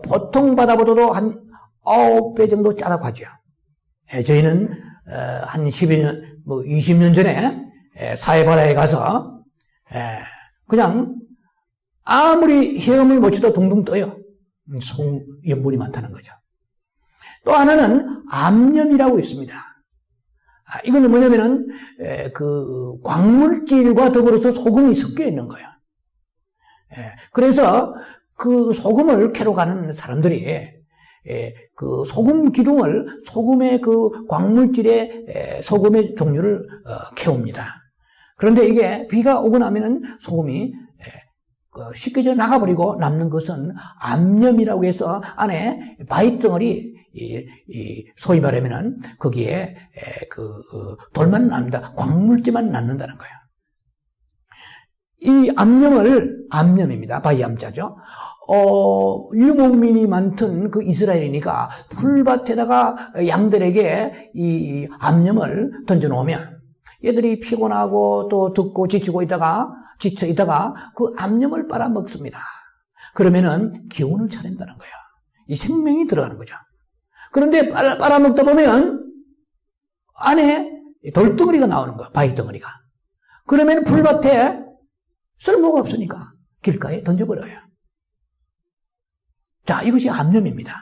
보통 바다보다도 한 9배 정도 짜다고 하죠. 저희는 한 10년, 20년 전에 사해바다에 가서 그냥 아무리 헤엄을 못 쳐도 둥둥 떠요. 염분이 많다는 거죠. 또 하나는 암염이라고 있습니다. 이거는 뭐냐면은 그 광물질과 더불어서 소금이 섞여 있는 거예요. 그래서 그 소금을 캐러 가는 사람들이 그 소금 기둥을 소금의 그 광물질의 소금의 종류를 캐옵니다. 그런데 이게 비가 오고 나면은 소금이 씻겨져 나가버리고 남는 것은 암염이라고 해서 안에 바위덩어리 소위 말하면은 거기에 그 돌만 남는다, 광물질만 남는다는 거예요. 이 암염입니다. 바위암자죠. 유목민이 많던 그 이스라엘이니까 풀밭에다가 양들에게 이 암염을 던져놓으면 얘들이 피곤하고 또 듣고 지쳐 있다가 그 암염을 빨아먹습니다. 그러면은 기운을 차린다는 거야. 이 생명이 들어가는 거죠. 그런데 빨아먹다 보면 안에 돌덩어리가 나오는 거야. 바위덩어리가. 그러면 풀밭에 쓸모가 없으니까 길가에 던져버려요. 자, 이것이 암염입니다.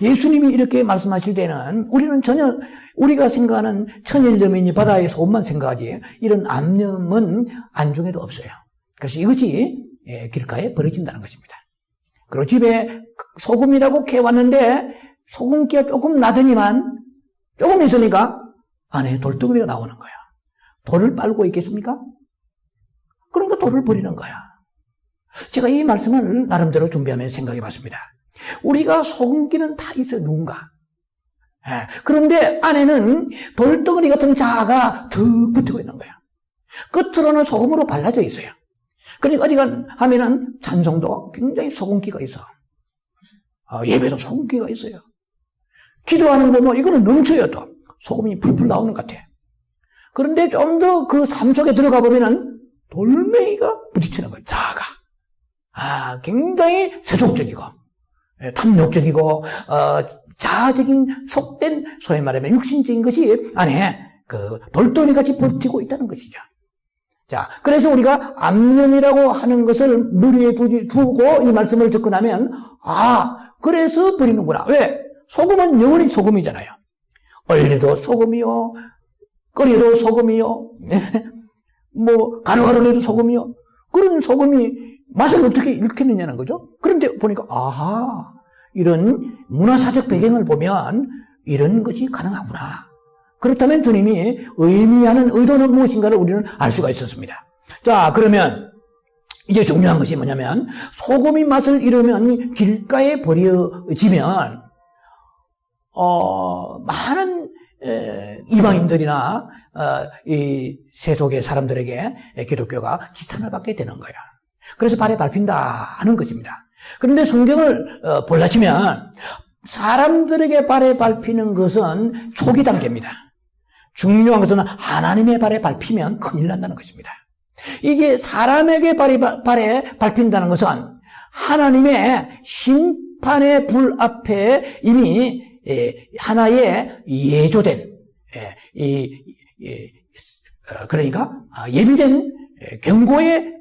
예수님이 이렇게 말씀하실 때는 우리는 전혀 우리가 생각하는 천일염이니 바다의 소금만 생각하지 이런 암염은 안중에도 없어요. 그래서 이것이 길가에 버려진다는 것입니다. 그리고 집에 소금이라고 캐왔는데 소금기가 조금 나더니만 조금 있으니까 안에 돌덩어리가 나오는 거야. 돌을 빨고 있겠습니까? 그러니까 돌을 버리는 거야. 제가 이 말씀을 나름대로 준비하면서 생각해 봤습니다. 우리가 소금기는 다 있어요, 누군가. 그런데 안에는 돌덩어리 같은 자아가 득 붙고 있는 거야. 끝으로는 소금으로 발라져 있어요. 그러니까 어디 하면은 찬송도 굉장히 소금기가 있어. 예배도 소금기가 있어요. 기도하는 거 뭐 이거는 넘쳐요 또. 소금이 풀풀 나오는 것 같아. 그런데 좀 더 그 삶 속에 들어가 보면은 돌멩이가 부딪히는 거예요, 자아가. 굉장히 세속적이고, 탐욕적이고, 자아적인 속된, 소위 말하면 육신적인 것이 안에 그 돌덩이 같이 버티고 있다는 것이죠. 자, 그래서 우리가 암염이라고 하는 것을 머리에 두고 이 말씀을 듣고 나면, 그래서 버리는구나. 왜? 소금은 영원히 소금이잖아요. 얼려도 소금이요, 끓여도 소금이요, 뭐, 가루가루 내도 소금이요. 그런 소금이 맛을 어떻게 일으켰느냐는 거죠. 그런데 보니까, 이런 문화사적 배경을 보면 이런 것이 가능하구나. 그렇다면 주님이 의미하는 의도는 무엇인가를 우리는 알 수가 있었습니다. 자, 그러면 이제 중요한 것이 뭐냐면 소금이 맛을 잃으면 길가에 버려지면 많은 이방인들이나 이 세속의 사람들에게 기독교가 지탄을 받게 되는 거야. 그래서 발에 밟힌다 하는 것입니다. 그런데 성경을 볼라치면 사람들에게 발에 밟히는 것은 초기 단계입니다. 중요한 것은 하나님의 발에 밟히면 큰일 난다는 것입니다. 이게 사람에게 발에 밟힌다는 것은 하나님의 심판의 불 앞에 이미 하나의 예조된 그러니까 예비된 경고의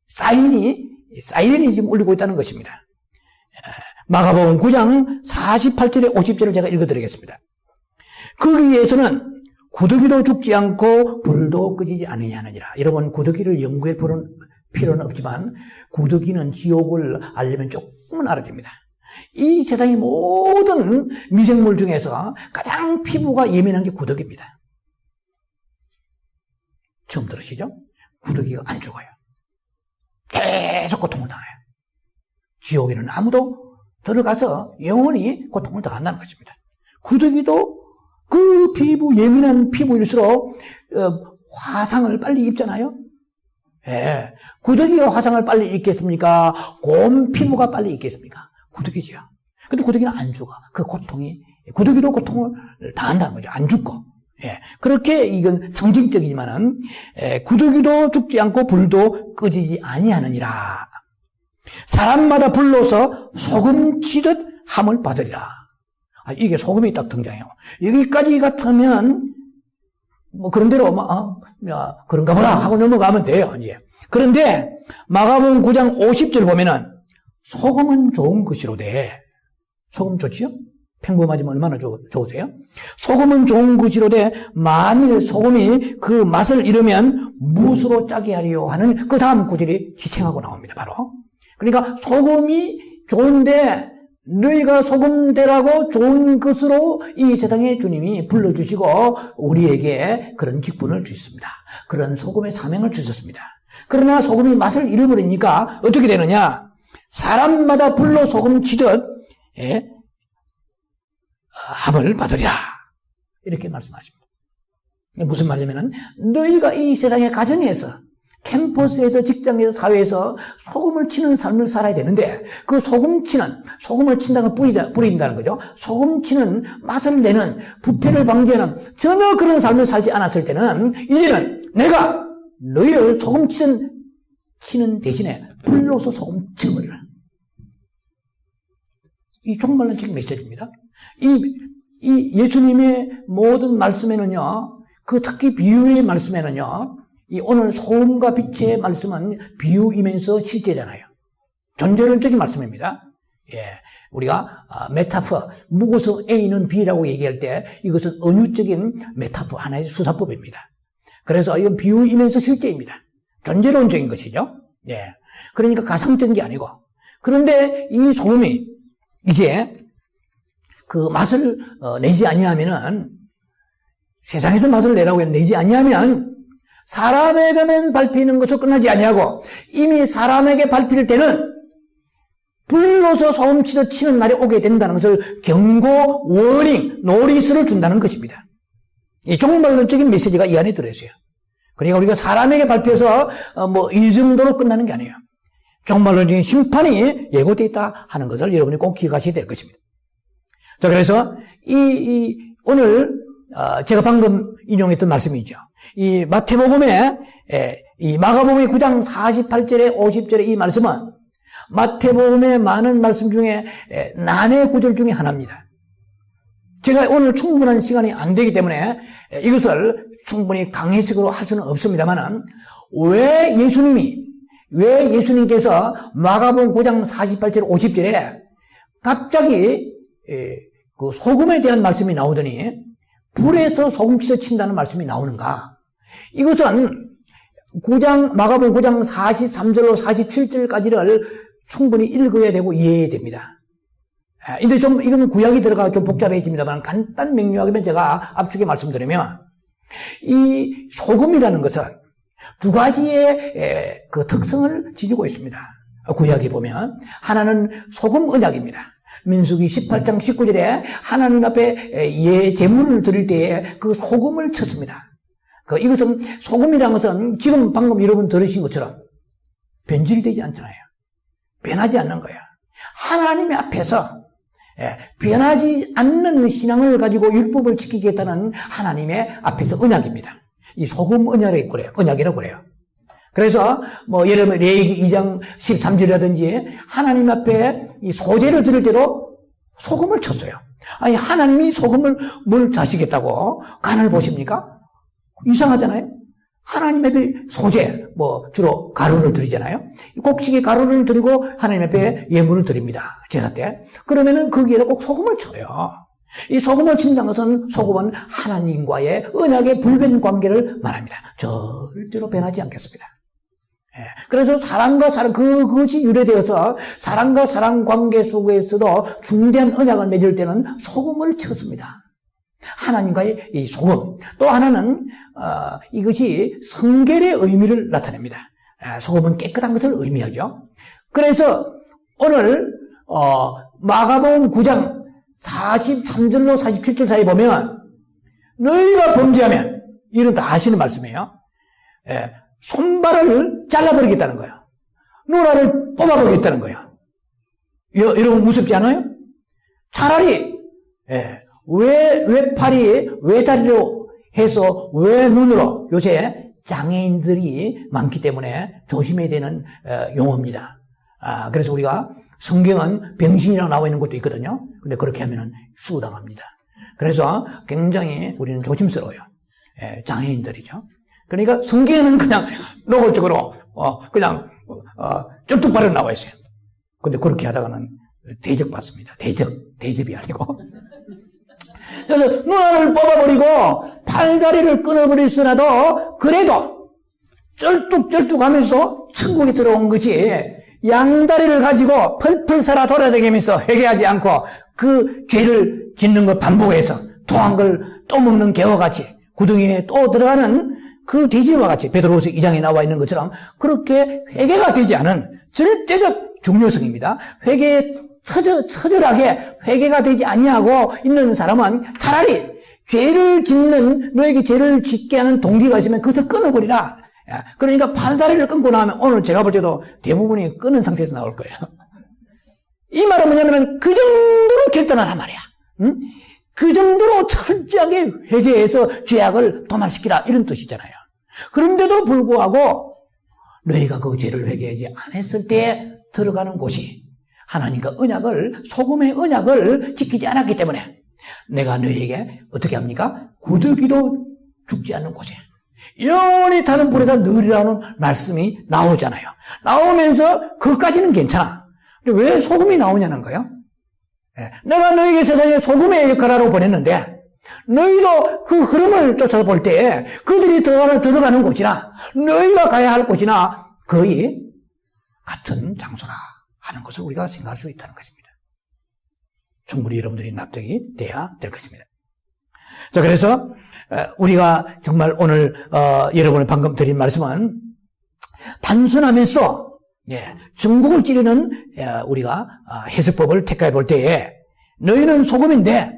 사이렌이 지금 울리고 있다는 것입니다. 마가복음 9장 48절에 50절을 제가 읽어드리겠습니다. 거기에서는 구더기도 죽지 않고 불도 끄지지 않으냐느니라. 여러분, 구더기를 연구해 보는 필요는 없지만 구더기는 지옥을 알려면 조금은 알아야 됩니다. 이 세상의 모든 미생물 중에서 가장 피부가 예민한 게 구더기입니다. 처음 들으시죠? 구더기가 안 죽어요. 계속 고통을 당해요. 지옥에는 아무도 들어가서 영원히 고통을 당한다는 것입니다. 구더기도 그 피부, 예민한 피부일수록 화상을 빨리 입잖아요. 구더기가 화상을 빨리 입겠습니까? 곰 피부가 빨리 입겠습니까? 구더기죠. 근데 구더기는 안 죽어. 그 고통이, 구더기도 고통을 당한다는 거죠. 안 죽고. 그렇게 이건 상징적이지만은, 구더기도 죽지 않고 불도 끄지지 아니하느니라. 사람마다 불로서 소금 치듯 함을 받으리라. 이게 소금이 딱 등장해요. 여기까지 같으면, 뭐 그런 대로, 그런가 보다 하고 넘어가면 돼요, 이제. 그런데, 마가복음 9장 50절 보면은, 소금은 좋은 것이로되, 소금 좋지요? 평범하지만 얼마나 좋으세요? 소금은 좋은 것이로되 만일 소금이 그 맛을 잃으면 무엇으로 짜게 하리요 하는 그 다음 구절이 지탱하고 나옵니다. 바로. 그러니까 소금이 좋은데 너희가 소금 되라고 좋은 것으로 이 세상에 주님이 불러주시고 우리에게 그런 직분을 주셨습니다. 그런 소금의 사명을 주셨습니다. 그러나 소금이 맛을 잃어버리니까 어떻게 되느냐? 사람마다 불로 소금 치듯 함을 받으리라. 이렇게 말씀하십니다. 무슨 말이냐면 너희가 이 세상의 가정에서 캠퍼스에서, 직장에서, 사회에서 소금을 치는 삶을 살아야 되는데, 그 소금을 친다는 걸 뿌린다는 거죠. 소금 치는, 맛을 내는, 부패를 방지하는 전혀 그런 삶을 살지 않았을 때는, 이제는 내가 너희를 소금 치는 대신에 불로서 소금 쳐버리라. 이 종말론적인 메시지입니다. 이 예수님의 모든 말씀에는요, 그 특히 비유의 말씀에는요, 이 오늘 소금과 빛의 말씀은 비유이면서 실제잖아요. 존재론적인 말씀입니다. 예, 우리가 메타포, 무고서 A는 B라고 얘기할 때 이것은 은유적인 메타포 하나의 수사법입니다. 그래서 이건 비유이면서 실제입니다. 존재론적인 것이죠. 예, 그러니까 가상적인 게 아니고. 그런데 이 소금이 이제 그 맛을 내지 아니하면은, 세상에서 맛을 내라고 내지 아니하면 사람에게만 밟히는 것으로 끝나지 아니하고, 이미 사람에게 밟힐 때는 불로서 소금치듯 치는 날이 오게 된다는 것을 경고, 워닝, 노리스를 준다는 것입니다. 이 종말론적인 메시지가 이 안에 들어있어요. 그러니까 우리가 사람에게 밟혀서 이 정도로 끝나는 게 아니에요. 종말론적인 심판이 예고되어 있다 하는 것을 여러분이 꼭 기억하셔야 될 것입니다. 자, 그래서 오늘 제가 방금 인용했던 말씀이죠. 이 마태복음의 이 마가복음의 9장 48절에 50절의 이 말씀은 마태복음의 많은 말씀 중에 난해 구절 중에 하나입니다. 제가 오늘 충분한 시간이 안 되기 때문에 이것을 충분히 강해석으로 할 수는 없습니다만, 왜 예수님께서 마가복음 9장 48절 50절에 갑자기 그 소금에 대한 말씀이 나오더니 불에서 소금치를 친다는 말씀이 나오는가? 이것은 마가복음 9장 43절로 47절까지를 충분히 읽어야 되고 이해해야 됩니다. 근데 이거는 구약이 들어가 좀 복잡해집니다만, 간단 명료하게 제가 앞쪽에 말씀드리면, 이 소금이라는 것은 두 가지의 그 특성을 지니고 있습니다. 구약에 보면 하나는 소금 언약입니다. 민수기 18장 19절에 하나님 앞에 제물을 드릴 때에 그 소금을 쳤습니다. 이것은 소금이라는 것은 지금 방금 여러분 들으신 것처럼 변질되지 않잖아요. 변하지 않는 거예요. 하나님의 앞에서 변하지 않는 신앙을 가지고 율법을 지키겠다는 하나님의 앞에서 언약입니다. 이 소금 언약이라고 그래요. 그래서 예를 들면 레위기 2장 13절이라든지 하나님 앞에 이 소제를 드릴 때도 소금을 쳤어요. 아니, 하나님이 소금을 뭘 자시겠다고 간을 보십니까? 이상하잖아요. 하나님 앞에 소제, 주로 가루를 드리잖아요. 곡식에 가루를 드리고 하나님 앞에 예물을 드립니다. 제사 때. 그러면은 거기에다 꼭 소금을 쳐요. 이 소금을 친다는 것은 소금은 하나님과의 언약의 불변 관계를 말합니다. 절대로 변하지 않겠습니다. 그래서 사랑과 사랑, 그것이 유래되어서 사랑과 사랑 관계 속에서도 중대한 언약을 맺을 때는 소금을 쳤습니다. 하나님과의 이 소금. 또 하나는 이것이 성결의 의미를 나타냅니다. 소금은 깨끗한 것을 의미하죠. 그래서 오늘 마가복음 9장 43절로 47절 사이 보면 너희가 범죄하면, 이런 다 아시는 말씀이에요. 손발을 잘라버리겠다는 거예요. 노라를 뽑아버리겠다는 거예요. 여러분 무섭지 않아요? 차라리 외팔이 외다리로 해서 외눈으로, 요새 장애인들이 많기 때문에 조심해야 되는 용어입니다. 그래서 우리가 성경은 병신이라고 나와 있는 것도 있거든요. 근데 그렇게 하면은 수당합니다. 그래서 굉장히 우리는 조심스러워요. 장애인들이죠. 그러니까 성경에는 그냥 노골적으로 그냥 쩔뚝발로 나와 있어요. 근데 그렇게 하다가는 대적받습니다. 대접이 아니고. 그래서 눈을 뽑아버리고 팔다리를 끊어버릴수라도 그래도 쩔뚝쩔뚝 하면서 천국에 들어온 것이, 양다리를 가지고 펄펄 살아 돌아다니면서 회개하지 않고 그 죄를 짓는 것 반복해서 토한 걸 또 먹는 개와 같이 구덩이에 또 들어가는 그 돼지와 같이 베드로후서 2장에 나와 있는 것처럼 그렇게 회개가 되지 않은 절대적 중요성입니다. 처절하게 회개가 되지 아니하고 있는 사람은 차라리 너에게 죄를 짓게 하는 동기가 있으면 그것을 끊어버리라. 그러니까 팔다리를 끊고 나면 오늘 제가 볼 때도 대부분이 끊은 상태에서 나올 거예요. 이 말은 뭐냐면 그 정도로 결단하란 말이야. 응? 그 정도로 철저하게 회개해서 죄악을 도말시키라 이런 뜻이잖아요. 그런데도 불구하고 너희가 그 죄를 회개하지 않았을 때 들어가는 곳이 하나님과 언약을 소금의 언약을 지키지 않았기 때문에 내가 너희에게 어떻게 합니까? 구더기도 죽지 않는 곳에 영원히 타는 불에다 넣으리라는 말씀이 나오잖아요. 나오면서 그것까지는 괜찮아. 근데 왜 소금이 나오냐는 거예요. 내가 너희에게 세상에 소금의 역할하러 보냈는데 너희도 그 흐름을 쫓아볼 때 그들이 들어가는 곳이나 너희가 가야 할 곳이나 거의 같은 장소라 하는 것을 우리가 생각할 수 있다는 것입니다. 충분히 여러분들이 납득이 돼야 될 것입니다. 자, 그래서 우리가 정말 오늘 여러분이 방금 드린 말씀은 단순하면서 전국을 찌르는 우리가 해석법을 택해 볼 때에 너희는 소금인데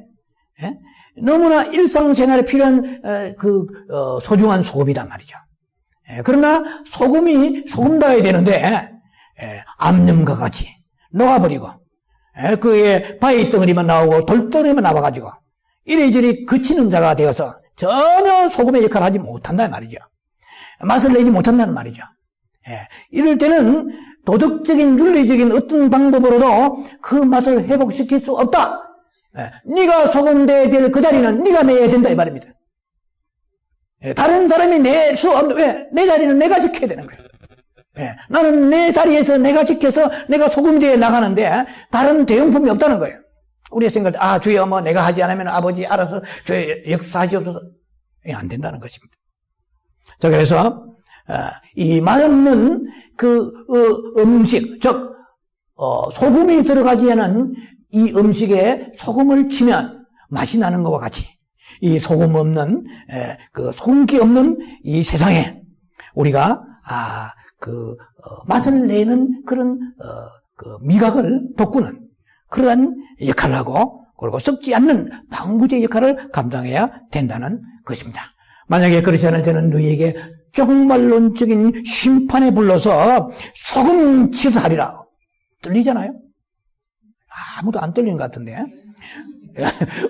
너무나 일상생활에 필요한 소중한 소금이단 말이죠. 그러나 소금다야 되는데 암염과 같이 녹아버리고 그에 바위 덩어리만 나오고 돌덩어리만 나와가지고 이리저리 그치는 자가 되어서 전혀 소금의 역할을 하지 못한다는 말이죠. 맛을 내지 못한다는 말이죠. 이럴 때는 도덕적인 윤리적인 어떤 방법으로도 그 맛을 회복시킬 수 없다. 네가 소금돼야 될 그 자리는 네가 내야 된다 이 말입니다. 다른 사람이 낼 수 없는 왜? 내 자리는 내가 지켜야 되는 거예요. 나는 내 자리에서 내가 지켜서 내가 소금이 되어 나가는데 다른 대용품이 없다는 거예요. 우리가 생각할 때 주여 뭐 내가 하지 않으면 아버지 알아서 주여 역사하시옵소서. 안 된다는 것입니다. 자, 그래서 이 맛없는 음식, 즉 소금이 들어가지 않은 이 음식에 소금을 치면 맛이 나는 것과 같이 이 소금 없는 소금기 없는 이 세상에 우리가 맛을 내는 그런 미각을 돋구는 그러한 역할을 하고 그리고 썩지 않는 방부제 역할을 감당해야 된다는 것입니다. 만약에 그렇지 않을 때는 너희에게 쪽말론적인 심판에 불러서 소금 취소하리라. 들리잖아요? 아무도 안 들리는 것 같은데.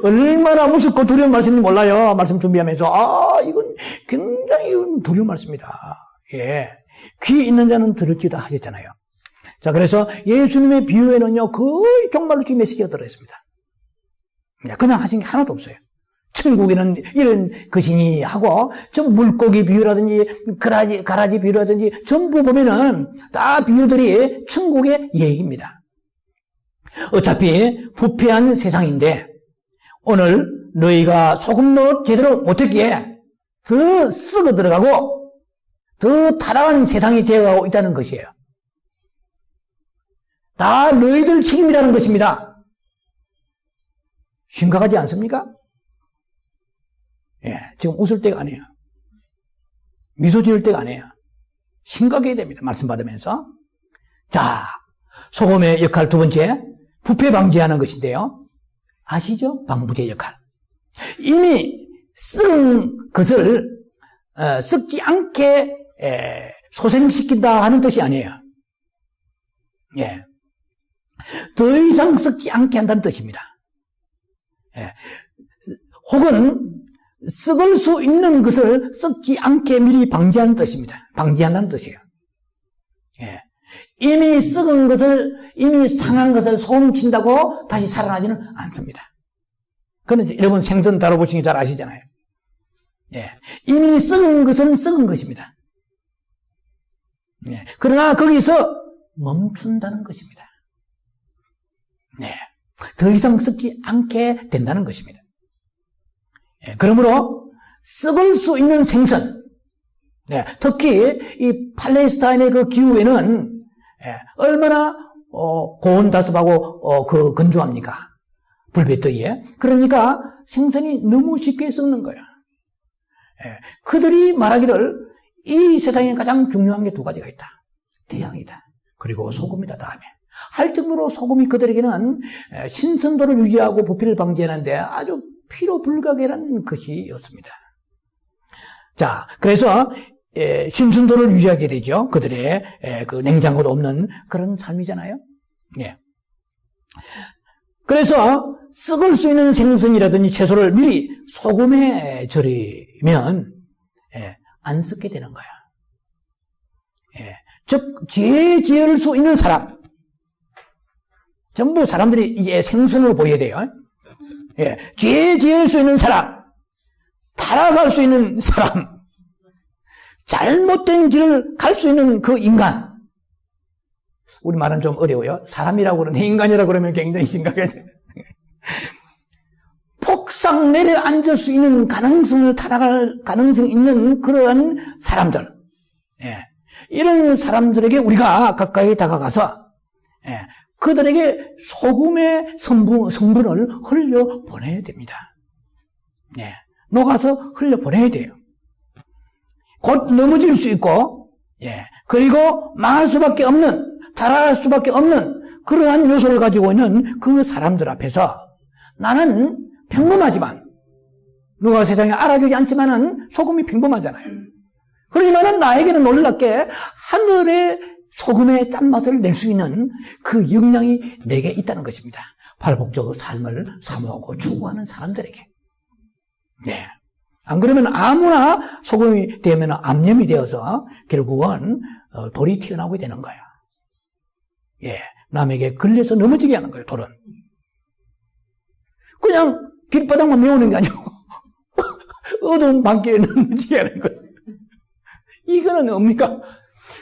얼마나 무섭고 두려운 말씀인지 몰라요. 말씀 준비하면서. 이건 굉장히 두려운 말씀이다. 귀 있는 자는 들을지다 하셨잖아요. 자, 그래서 예수님의 비유에는요, 거의 쪽말론적인 메시지가 들어있습니다. 그냥 하신 게 하나도 없어요. 천국에는 이런 것이니 하고, 좀 물고기 비유라든지, 가라지 비유라든지, 전부 보면은 다 비유들이 천국의 얘기입니다. 어차피 부패한 세상인데, 오늘 너희가 소금도 제대로 못했기에 더 썩어 들어가고, 더 타락한 세상이 되어가고 있다는 것이에요. 다 너희들 책임이라는 것입니다. 심각하지 않습니까? 지금 웃을 때가 아니에요. 미소 지을 때가 아니에요. 심각해야 됩니다. 말씀 받으면서. 자, 소금의 역할 두 번째, 부패 방지하는 것인데요. 아시죠? 방부제 역할. 이미 썩은 것을 썩지 않게 소생시킨다 하는 뜻이 아니에요. 더 이상 썩지 않게 한다는 뜻입니다. 혹은 썩을 수 있는 것을 썩지 않게 미리 방지하는 뜻입니다. 방지한다는 뜻이에요. 이미 썩은 것을, 이미 상한 것을 소금친다고 다시 살아나지는 않습니다. 그건 여러분 생선 다뤄보시니 잘 아시잖아요. 이미 썩은 것은 썩은 것입니다. 그러나 거기서 멈춘다는 것입니다. 더 이상 썩지 않게 된다는 것입니다. 그러므로 썩을 수 있는 생선, 특히 이 팔레스타인의 그 기후에는 얼마나 고온다습하고 건조합니까? 불볕더위에. 그러니까 생선이 너무 쉽게 썩는 거야. 그들이 말하기를 이 세상에 가장 중요한 게 두 가지가 있다. 태양이다. 그리고 소금이다. 다음에. 할 정도로 소금이 그들에게는 신선도를 유지하고 부패를 방지하는데 아주 필요 불가결한 것이었습니다. 자, 그래서 신순도를 유지하게 되죠. 그들의 그 냉장고도 없는 그런 삶이잖아요. 예. 그래서 썩을 수 있는 생선이라든지 채소를 미리 소금에 절이면 안 썩게 되는 거야. 즉 죄 지을 수 있는 사람, 전부 사람들이 이제 생선으로 보여야 돼요. 죄 지을 수 있는 사람, 타락할 수 있는 사람, 잘못된 길을 갈 수 있는 그 인간. 우리 말은 좀 어려워요. 사람이라고 그러는데 인간이라고 그러면 굉장히 심각해져요. 폭삭 내려앉을 수 있는 가능성을 타락할 가능성이 있는 그러한 사람들. 이런 사람들에게 우리가 가까이 다가가서 그들에게 소금의 성분을 흘려보내야 됩니다. 녹아서 흘려보내야 돼요. 곧 넘어질 수 있고, 그리고 망할 수밖에 없는, 타락할 수밖에 없는 그러한 요소를 가지고 있는 그 사람들 앞에서 나는 평범하지만, 누가 세상에 알아주지 않지만은 소금이 평범하잖아요. 그러지만은 나에게는 놀랍게 하늘의 소금의 짠맛을 낼 수 있는 그 역량이 내게 있다는 것입니다. 발복적 삶을 사모하고 추구하는 사람들에게. 안 그러면 아무나 소금이 되면 암염이 되어서 결국은 돌이 튀어나오게 되는 거야. 남에게 걸려서 넘어지게 하는 거예요, 돌은. 그냥 길바닥만 메우는 게 아니고 어두운 밤길에 넘어지게 하는 거예요. 이거는 뭡니까?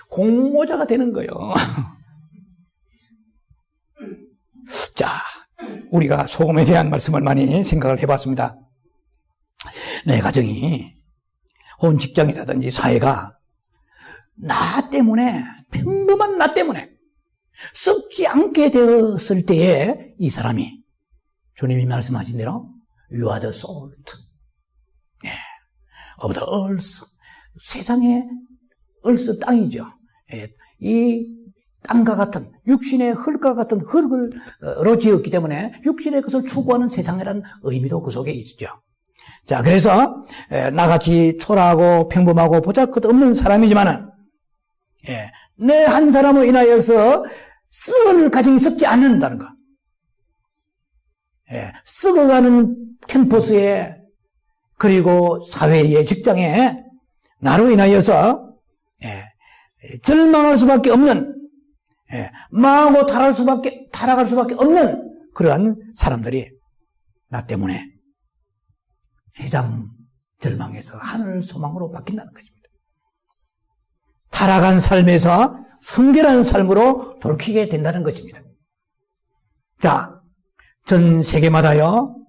공모자가 되는 거예요. 자, 우리가 소금에 대한 말씀을 많이 생각을 해봤습니다. 내 가정이, 혹은 직장이라든지 사회가 나 때문에, 평범한 나 때문에 썩지 않게 되었을 때에 이 사람이 주님이 말씀하신 대로 You are the salt of the earth. 세상의 earth 땅이죠. 이 땅과 같은 육신의 흙과 같은 흙으로 지었기 때문에 육신의 것을 추구하는 세상이라는 의미도 그 속에 있죠. 자, 그래서 나같이 초라하고 평범하고 보잘것없는 사람이지만은 내 한 사람으로 인하여서 썩을 가정이 썩지 않는다는 거. 썩어가는 캠퍼스에 그리고 사회의 직장에 나로 인하여서 절망할 수밖에 없는, 망하고 타락할 수밖에 없는 그러한 사람들이 나 때문에 세상 절망에서 하늘 소망으로 바뀐다는 것입니다. 타락한 삶에서 성결한 삶으로 돌이키게 된다는 것입니다. 자, 전 세계마다요,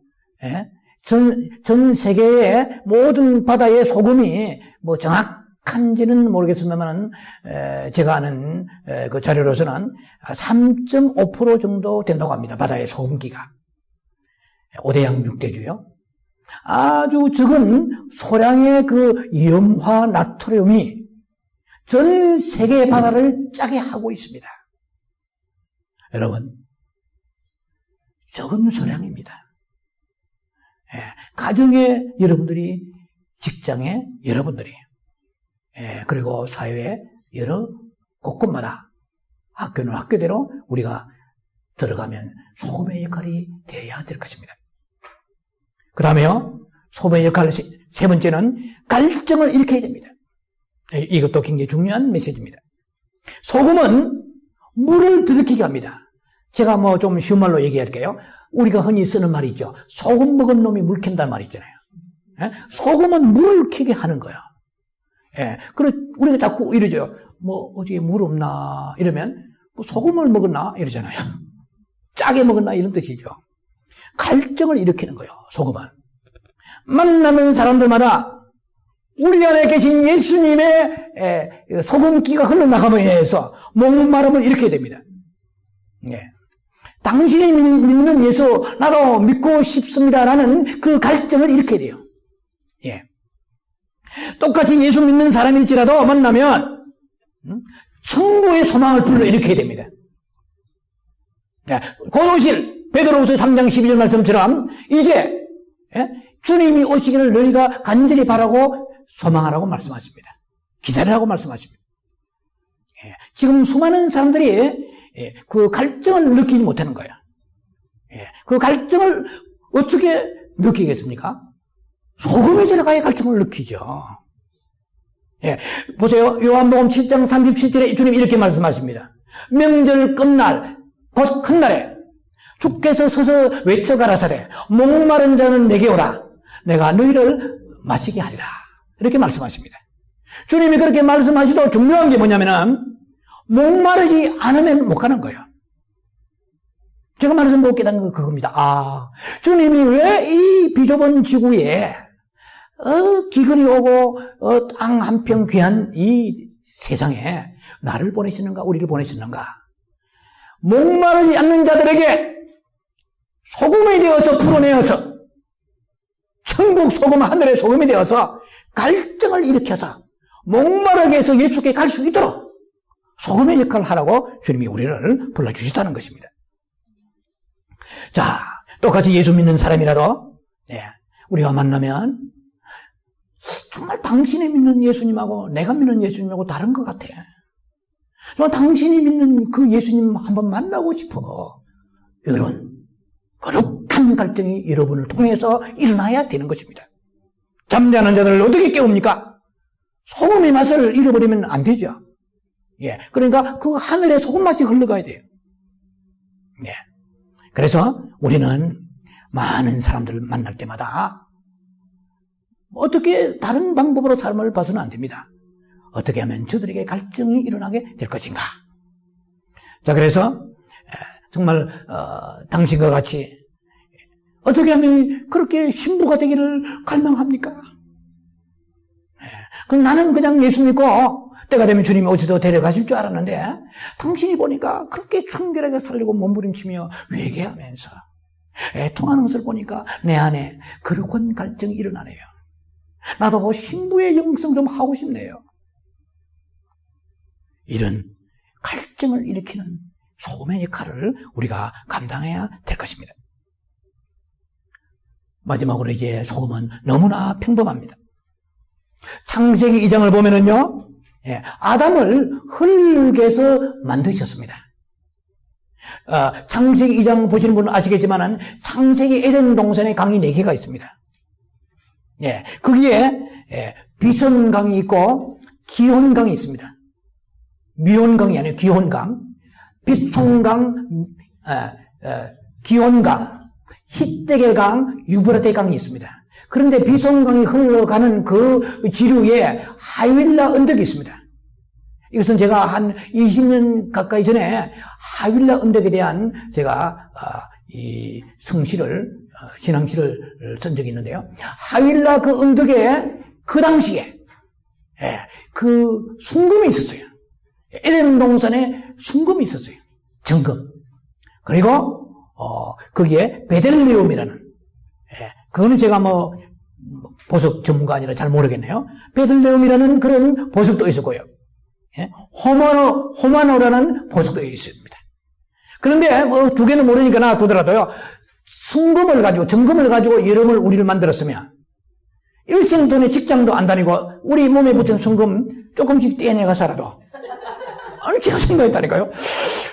전 세계의 모든 바다의 소금이 뭐 정확한지는 모르겠습니다만, 제가 아는 그 자료로서는 3.5% 정도 된다고 합니다. 바다의 소금기가. 5대양 6대주요. 아주 적은 소량의 그 염화 나트륨이 전 세계 바다를 짜게 하고 있습니다. 여러분, 적은 소량입니다. 가정에 여러분들이, 직장에 여러분들이, 그리고 사회에 여러 곳곳마다 학교는 학교대로 우리가 들어가면 소금의 역할이 되어야 될 것입니다. 그 다음에요, 소금의 역할 세 번째는 갈증을 일으켜야 됩니다. 이것도 굉장히 중요한 메시지입니다. 소금은 물을 들이키게 합니다. 제가 뭐 좀 쉬운 말로 얘기할게요. 우리가 흔히 쓰는 말이 있죠. 소금 먹은 놈이 물 캔다는 말이 있잖아요. 소금은 물을 키게 하는 거야. 그래, 우리가 자꾸 이러죠. 뭐, 어디에 물 없나? 이러면, 뭐 소금을 먹었나? 이러잖아요. 짜게 먹었나? 이런 뜻이죠. 갈증을 일으키는 거예요, 소금은. 만나는 사람들마다 우리 안에 계신 예수님의 소금기가 흘러나감에 의해서 목마름을 일으키게 됩니다. 당신이 믿는 예수 나도 믿고 싶습니다라는 그 갈증을 일으켜야 돼요. 똑같이 예수 믿는 사람일지라도 만나면 천국의 소망을 불러일으켜야 됩니다. 고노실 베드로후서 3장 12절 말씀처럼 이제 주님이 오시기를 너희가 간절히 바라고 소망하라고 말씀하십니다. 기다리라고 말씀하십니다. 지금 수많은 사람들이 그 갈증을 느끼지 못하는 거예요. 그 갈증을 어떻게 느끼겠습니까? 소금에 들어가야 갈증을 느끼죠. 보세요. 요한복음 7장 37절에 주님이 이렇게 말씀하십니다. 명절 끝날 곧 큰날에 주께서 서서 외쳐가라사대 목마른 자는 내게 오라 내가 너희를 마시게 하리라 이렇게 말씀하십니다. 주님이 그렇게 말씀하시도 중요한 게 뭐냐면은 목마르지 않으면 못 가는 거예요. 제가 말해서 못 깨닫는 건 그겁니다. 주님이 왜 이 비좁은 지구에 기근이 오고 땅 한평 귀한 이 세상에 나를 보내시는가 우리를 보내시는가. 목마르지 않는 자들에게 소금이 되어서 풀어내어서 천국 소금 하늘의 소금이 되어서 갈증을 일으켜서 목마르게 해서 예수께 갈 수 있도록 소금의 역할을 하라고 주님이 우리를 불러주셨다는 것입니다. 자, 똑같이 예수 믿는 사람이라도 우리가 만나면 정말 당신이 믿는 예수님하고 내가 믿는 예수님하고 다른 것 같아. 정말 당신이 믿는 그 예수님 한번 만나고 싶어. 이런 거룩한 갈증이 여러분을 통해서 일어나야 되는 것입니다. 잠자는 자들을 어떻게 깨웁니까? 소금의 맛을 잃어버리면 안 되죠. 그러니까 그 하늘에 소금 맛이 흘러가야 돼요. 그래서 우리는 많은 사람들을 만날 때마다 어떻게 다른 방법으로 삶을 봐서는 안 됩니다. 어떻게 하면 저들에게 갈증이 일어나게 될 것인가. 자, 그래서 정말 당신과 같이 어떻게 하면 그렇게 신부가 되기를 갈망합니까? 그럼 나는 그냥 예수 믿고 때가 되면 주님이 어디서 데려가실 줄 알았는데 당신이 보니까 그렇게 청결하게 살려고 몸부림치며 회개하면서 애통하는 것을 보니까 내 안에 거룩한 갈증이 일어나네요. 나도 신부의 영성 좀 하고 싶네요. 이런 갈증을 일으키는 소금의 역할을 우리가 감당해야 될 것입니다. 마지막으로 이제 소금은 너무나 평범합니다. 창세기 2장을 보면은요, 아담을 흙에서 만드셨습니다. 창세기 2장 보시는 분은 아시겠지만은 창세기 에덴 동산에 강이 4개가 있습니다. 거기에 비선강이 있고 기혼강이 있습니다. 미혼강이 아니에요. 기혼강, 비송강, 기혼강, hit데겔강, 유브라데강이 있습니다. 그런데 비송강이 흘러가는 그 지류에 하윌라 언덕이 있습니다. 이것은 제가 한 20년 가까이 전에 하윌라 언덕에 대한 제가 이 성시를 신앙시를 쓴 적이 있는데요. 하윌라 그 언덕에 그 당시에 그 순금이 있었어요. 에덴 동산에 순금이 있었어요. 정금. 그리고 거기에 베들레헴이라는 그거는 제가 보석 전문가 아니라 잘 모르겠네요. 베들레헴이라는 그런 보석도 있었고요. 호마노라는 보석도 있습니다. 그런데 2개는 모르니까 놔두더라도요. 순금을 가지고 정금을 가지고 여름을 우리를 만들었으면 일생돈에 직장도 안 다니고 우리 몸에 붙은 순금 조금씩 떼내가 살아도 아니 제가 생각했다니까요.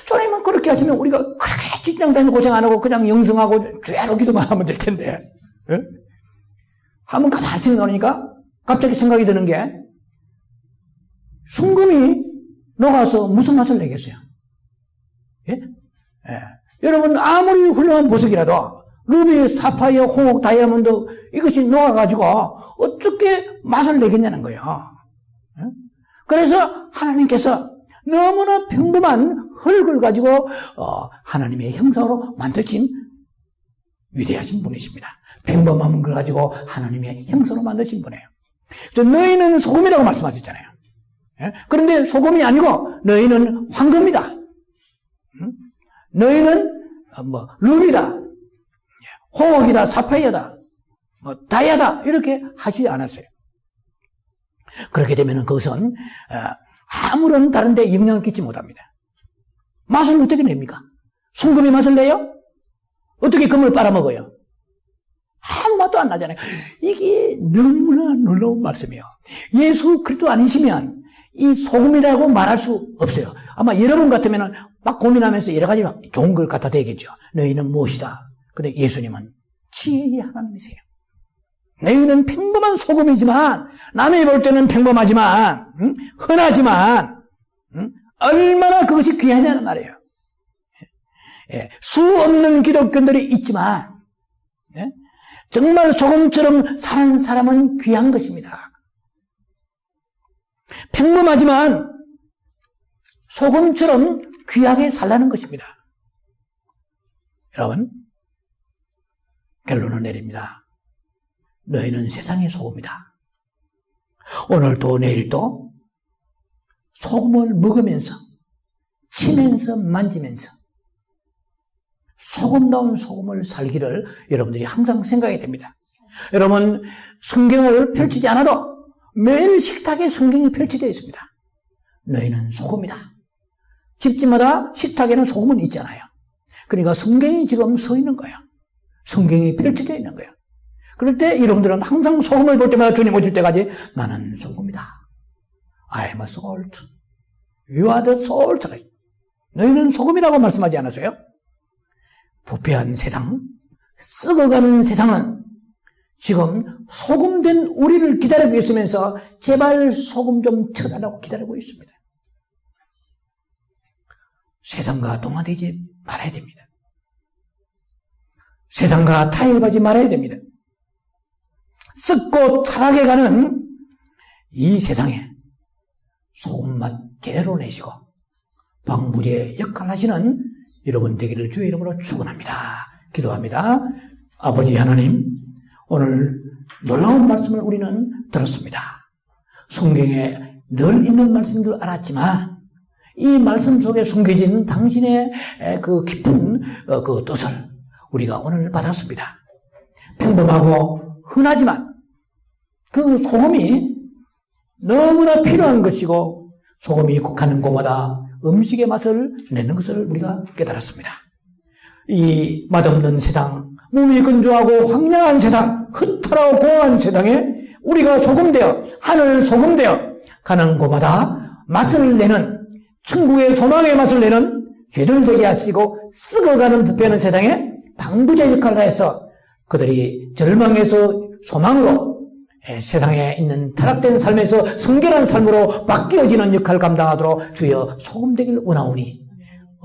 주님은 그렇게 하시면 우리가 그렇게 직장 다니고 고생 안 하고 그냥 영성하고 죄로 기도만 하면 될 텐데. 한번 가만히 생각하니까 갑자기 생각이 드는 게 순금이 녹아서 무슨 맛을 내겠어요? 여러분 아무리 훌륭한 보석이라도 루비, 사파이어, 홍옥, 다이아몬드 이것이 녹아가지고 어떻게 맛을 내겠냐는 거예요. 그래서 하나님께서 너무나 평범한 흙을 가지고 하나님의 형상으로 만드신 위대하신 분이십니다. 평범한 걸 가지고 하나님의 형상으로 만드신 분이에요. 너희는 소금이라고 말씀하셨잖아요. 그런데 소금이 아니고 너희는 황금이다. 너희는 루비다. 홍옥이다. 사파이어다. 다이아다. 이렇게 하시지 않았어요. 그렇게 되면 그것은 아무런 다른 데 영향을 끼치 못합니다. 맛을 어떻게 냅니까? 순금이 맛을 내요? 어떻게 금을 빨아먹어요? 아무 맛도 안 나잖아요. 이게 너무나 놀라운 말씀이에요. 예수 그리스도 아니시면 이 소금이라고 말할 수 없어요. 아마 여러분 같으면 막 고민하면서 여러 가지 좋은 걸 갖다 대겠죠. 너희는 무엇이다. 근데 예수님은 지혜의 하나님이세요. 너희는 평범한 소금이지만, 남이 볼 때는 평범하지만, 흔하지만, 얼마나 그것이 귀하냐는 말이에요. 수 없는 기독교인들이 있지만, 정말 소금처럼 사는 사람은 귀한 것입니다. 평범하지만 소금처럼 귀하게 살라는 것입니다. 여러분, 결론을 내립니다. 너희는 세상의 소금이다. 오늘도 내일도 소금을 먹으면서, 치면서, 만지면서 소금다운 소금을 살기를 여러분들이 항상 생각해야 됩니다. 여러분, 성경을 펼치지 않아도 매일 식탁에 성경이 펼쳐져 있습니다. 너희는 소금이다. 집집마다 식탁에는 소금은 있잖아요. 그러니까 성경이 지금 서 있는 거예요. 성경이 펼쳐져 있는 거예요. 그럴 때 여러분들은 항상 소금을 볼 때마다 주님 오실 때까지 나는 소금이다. I am a salt. You are the salt. 너희는 소금이라고 말씀하지 않았어요? 부패한 세상, 썩어가는 세상은 지금 소금된 우리를 기다리고 있으면서 제발 소금 좀 쳐달라고 기다리고 있습니다. 세상과 동화되지 말아야 됩니다. 세상과 타협하지 말아야 됩니다. 썩고 타락해가는 이 세상에 소금맛 제대로 내시고 방부제 역할 하시는 여러분 되기를 주의 이름으로 축원합니다. 기도합니다. 아버지 하나님, 오늘 놀라운 말씀을 우리는 들었습니다. 성경에 늘 있는 말씀인 줄 알았지만 이 말씀 속에 숨겨진 당신의 그 깊은 그 뜻을 우리가 오늘 받았습니다. 평범하고 흔하지만 그 소금이 너무나 필요한 것이고 소금이 국하는 곳마다 음식의 맛을 내는 것을 우리가 깨달았습니다. 이 맛없는 세상, 몸이 건조하고 황량한 세상, 흩어라고 공한 세상에 우리가 소금되어, 하늘 소금되어 가는 곳마다 맛을 내는, 천국의 소망의 맛을 내는 죄들 되게 하시고 썩어가는 부패하는 세상에 방부제 역할을 해서 그들이 절망에서 소망으로 세상에 있는 타락된 삶에서 성결한 삶으로 바뀌어지는 역할을 감당하도록 주여 소금되기를 원하오니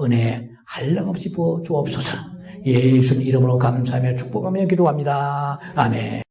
은혜 한량없이 부어 주옵소서. 예수님 이름으로 감사하며 축복하며 기도합니다. 아멘.